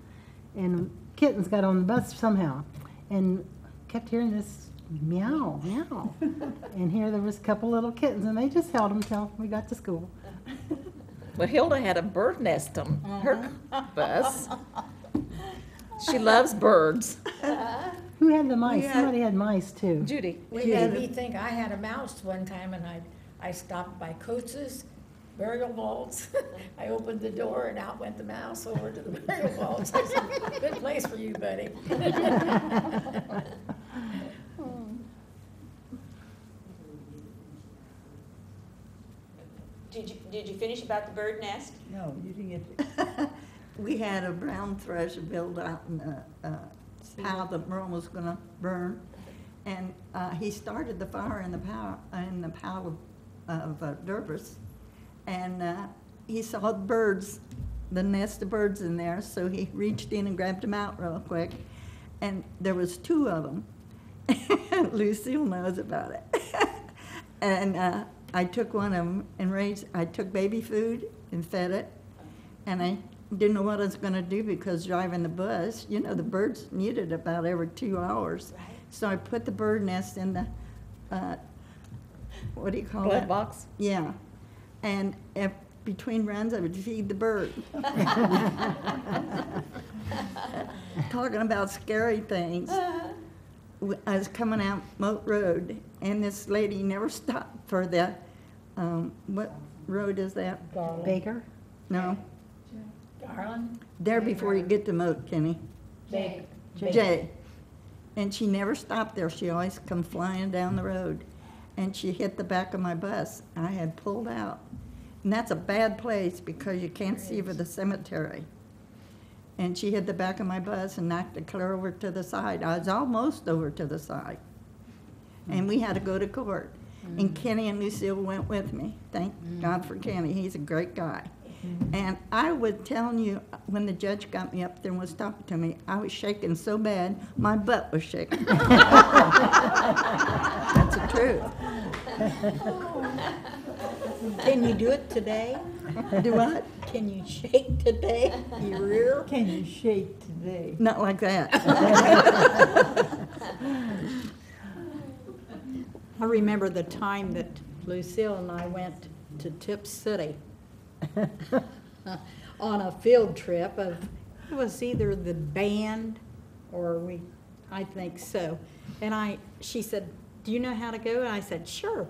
and kittens got on the bus somehow, and kept hearing this meow, meow. And here there was a couple little kittens, and they just held them till we got to school. Well, Hilda had a bird nest on her bus. She loves birds. Who had the mice? Somebody had mice too. Judy. It made me think I had a mouse one time, and I stopped by Coates's burial vaults. I opened the door and out went the mouse over to the burial vaults. I said, "Good place for you, buddy." Did you finish about the bird nest? No, you didn't get We had a brown thrush built out in the pile that Merle was going to burn, and he started the fire in the pile of Durbus, and he saw the birds, the nest of birds in there, so he reached in and grabbed them out real quick, and there was 2 of them. Lucille knows about it. And I took one of them and I took baby food and fed it, and I didn't know what I was going to do because driving the bus, you know, the birds needed about every 2 hours. Right. So I put the bird nest in the, what do you call it? Glove box? Yeah. And between runs, I would feed the bird. Talking about scary things. I was coming out Moat Road, and this lady never stopped for the, what road is that? Baker? No. Garland? There before you get to Moat, Kenny. Jay. And she never stopped there. She always come flying down the road. And she hit the back of my bus. I had pulled out. And that's a bad place because you can't see over the cemetery. And she hit the back of my bus and knocked it clear over to the side. I was almost over to the side. And we had to go to court. And Kenny and Lucille went with me. Thank God for Kenny. He's a great guy. And I was telling you, when the judge got me up there and was talking to me, I was shaking so bad, my butt was shaking. That's the truth. Can you do it today? Do what? Can you shake today? You real? Can you shake today? Not like that. I remember the time that Lucille and I went to Tip City on a field trip of, it was either the band or I think so. And she said, do you know how to go? And I said, sure.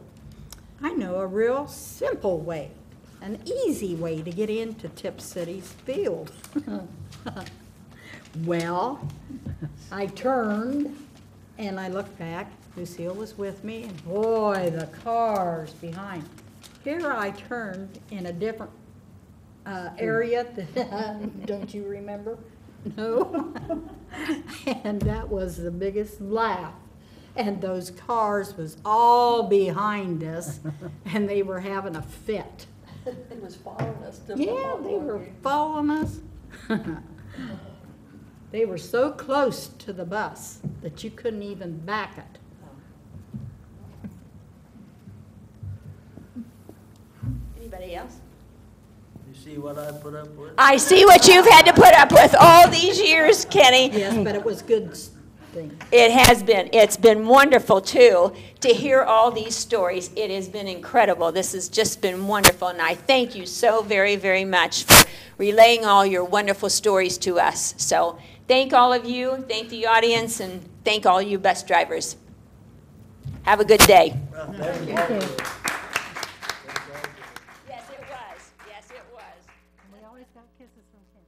I know a real simple way, an easy way to get into Tip City's field. Well, I turned and I looked back. Lucille was with me, and boy, the cars behind. Here I turned in a different area. Don't you remember? No. And that was the biggest laugh. And those cars was all behind us, and they were having a fit. He was following us. Yeah, they were following us. They were so close to the bus that you couldn't even back it. Anybody else? You see what I put up with? I see what you've had to put up with all these years, Kenny. Yes, but it was good thing. It has been. It's been wonderful, too, to hear all these stories. It has been incredible. This has just been wonderful, and I thank you so very, very much for relaying all your wonderful stories to us. So thank all of you, thank the audience, and thank all you bus drivers. Have a good day. Thank you. Yes, it was. Yes, it was. We always got kisses from him.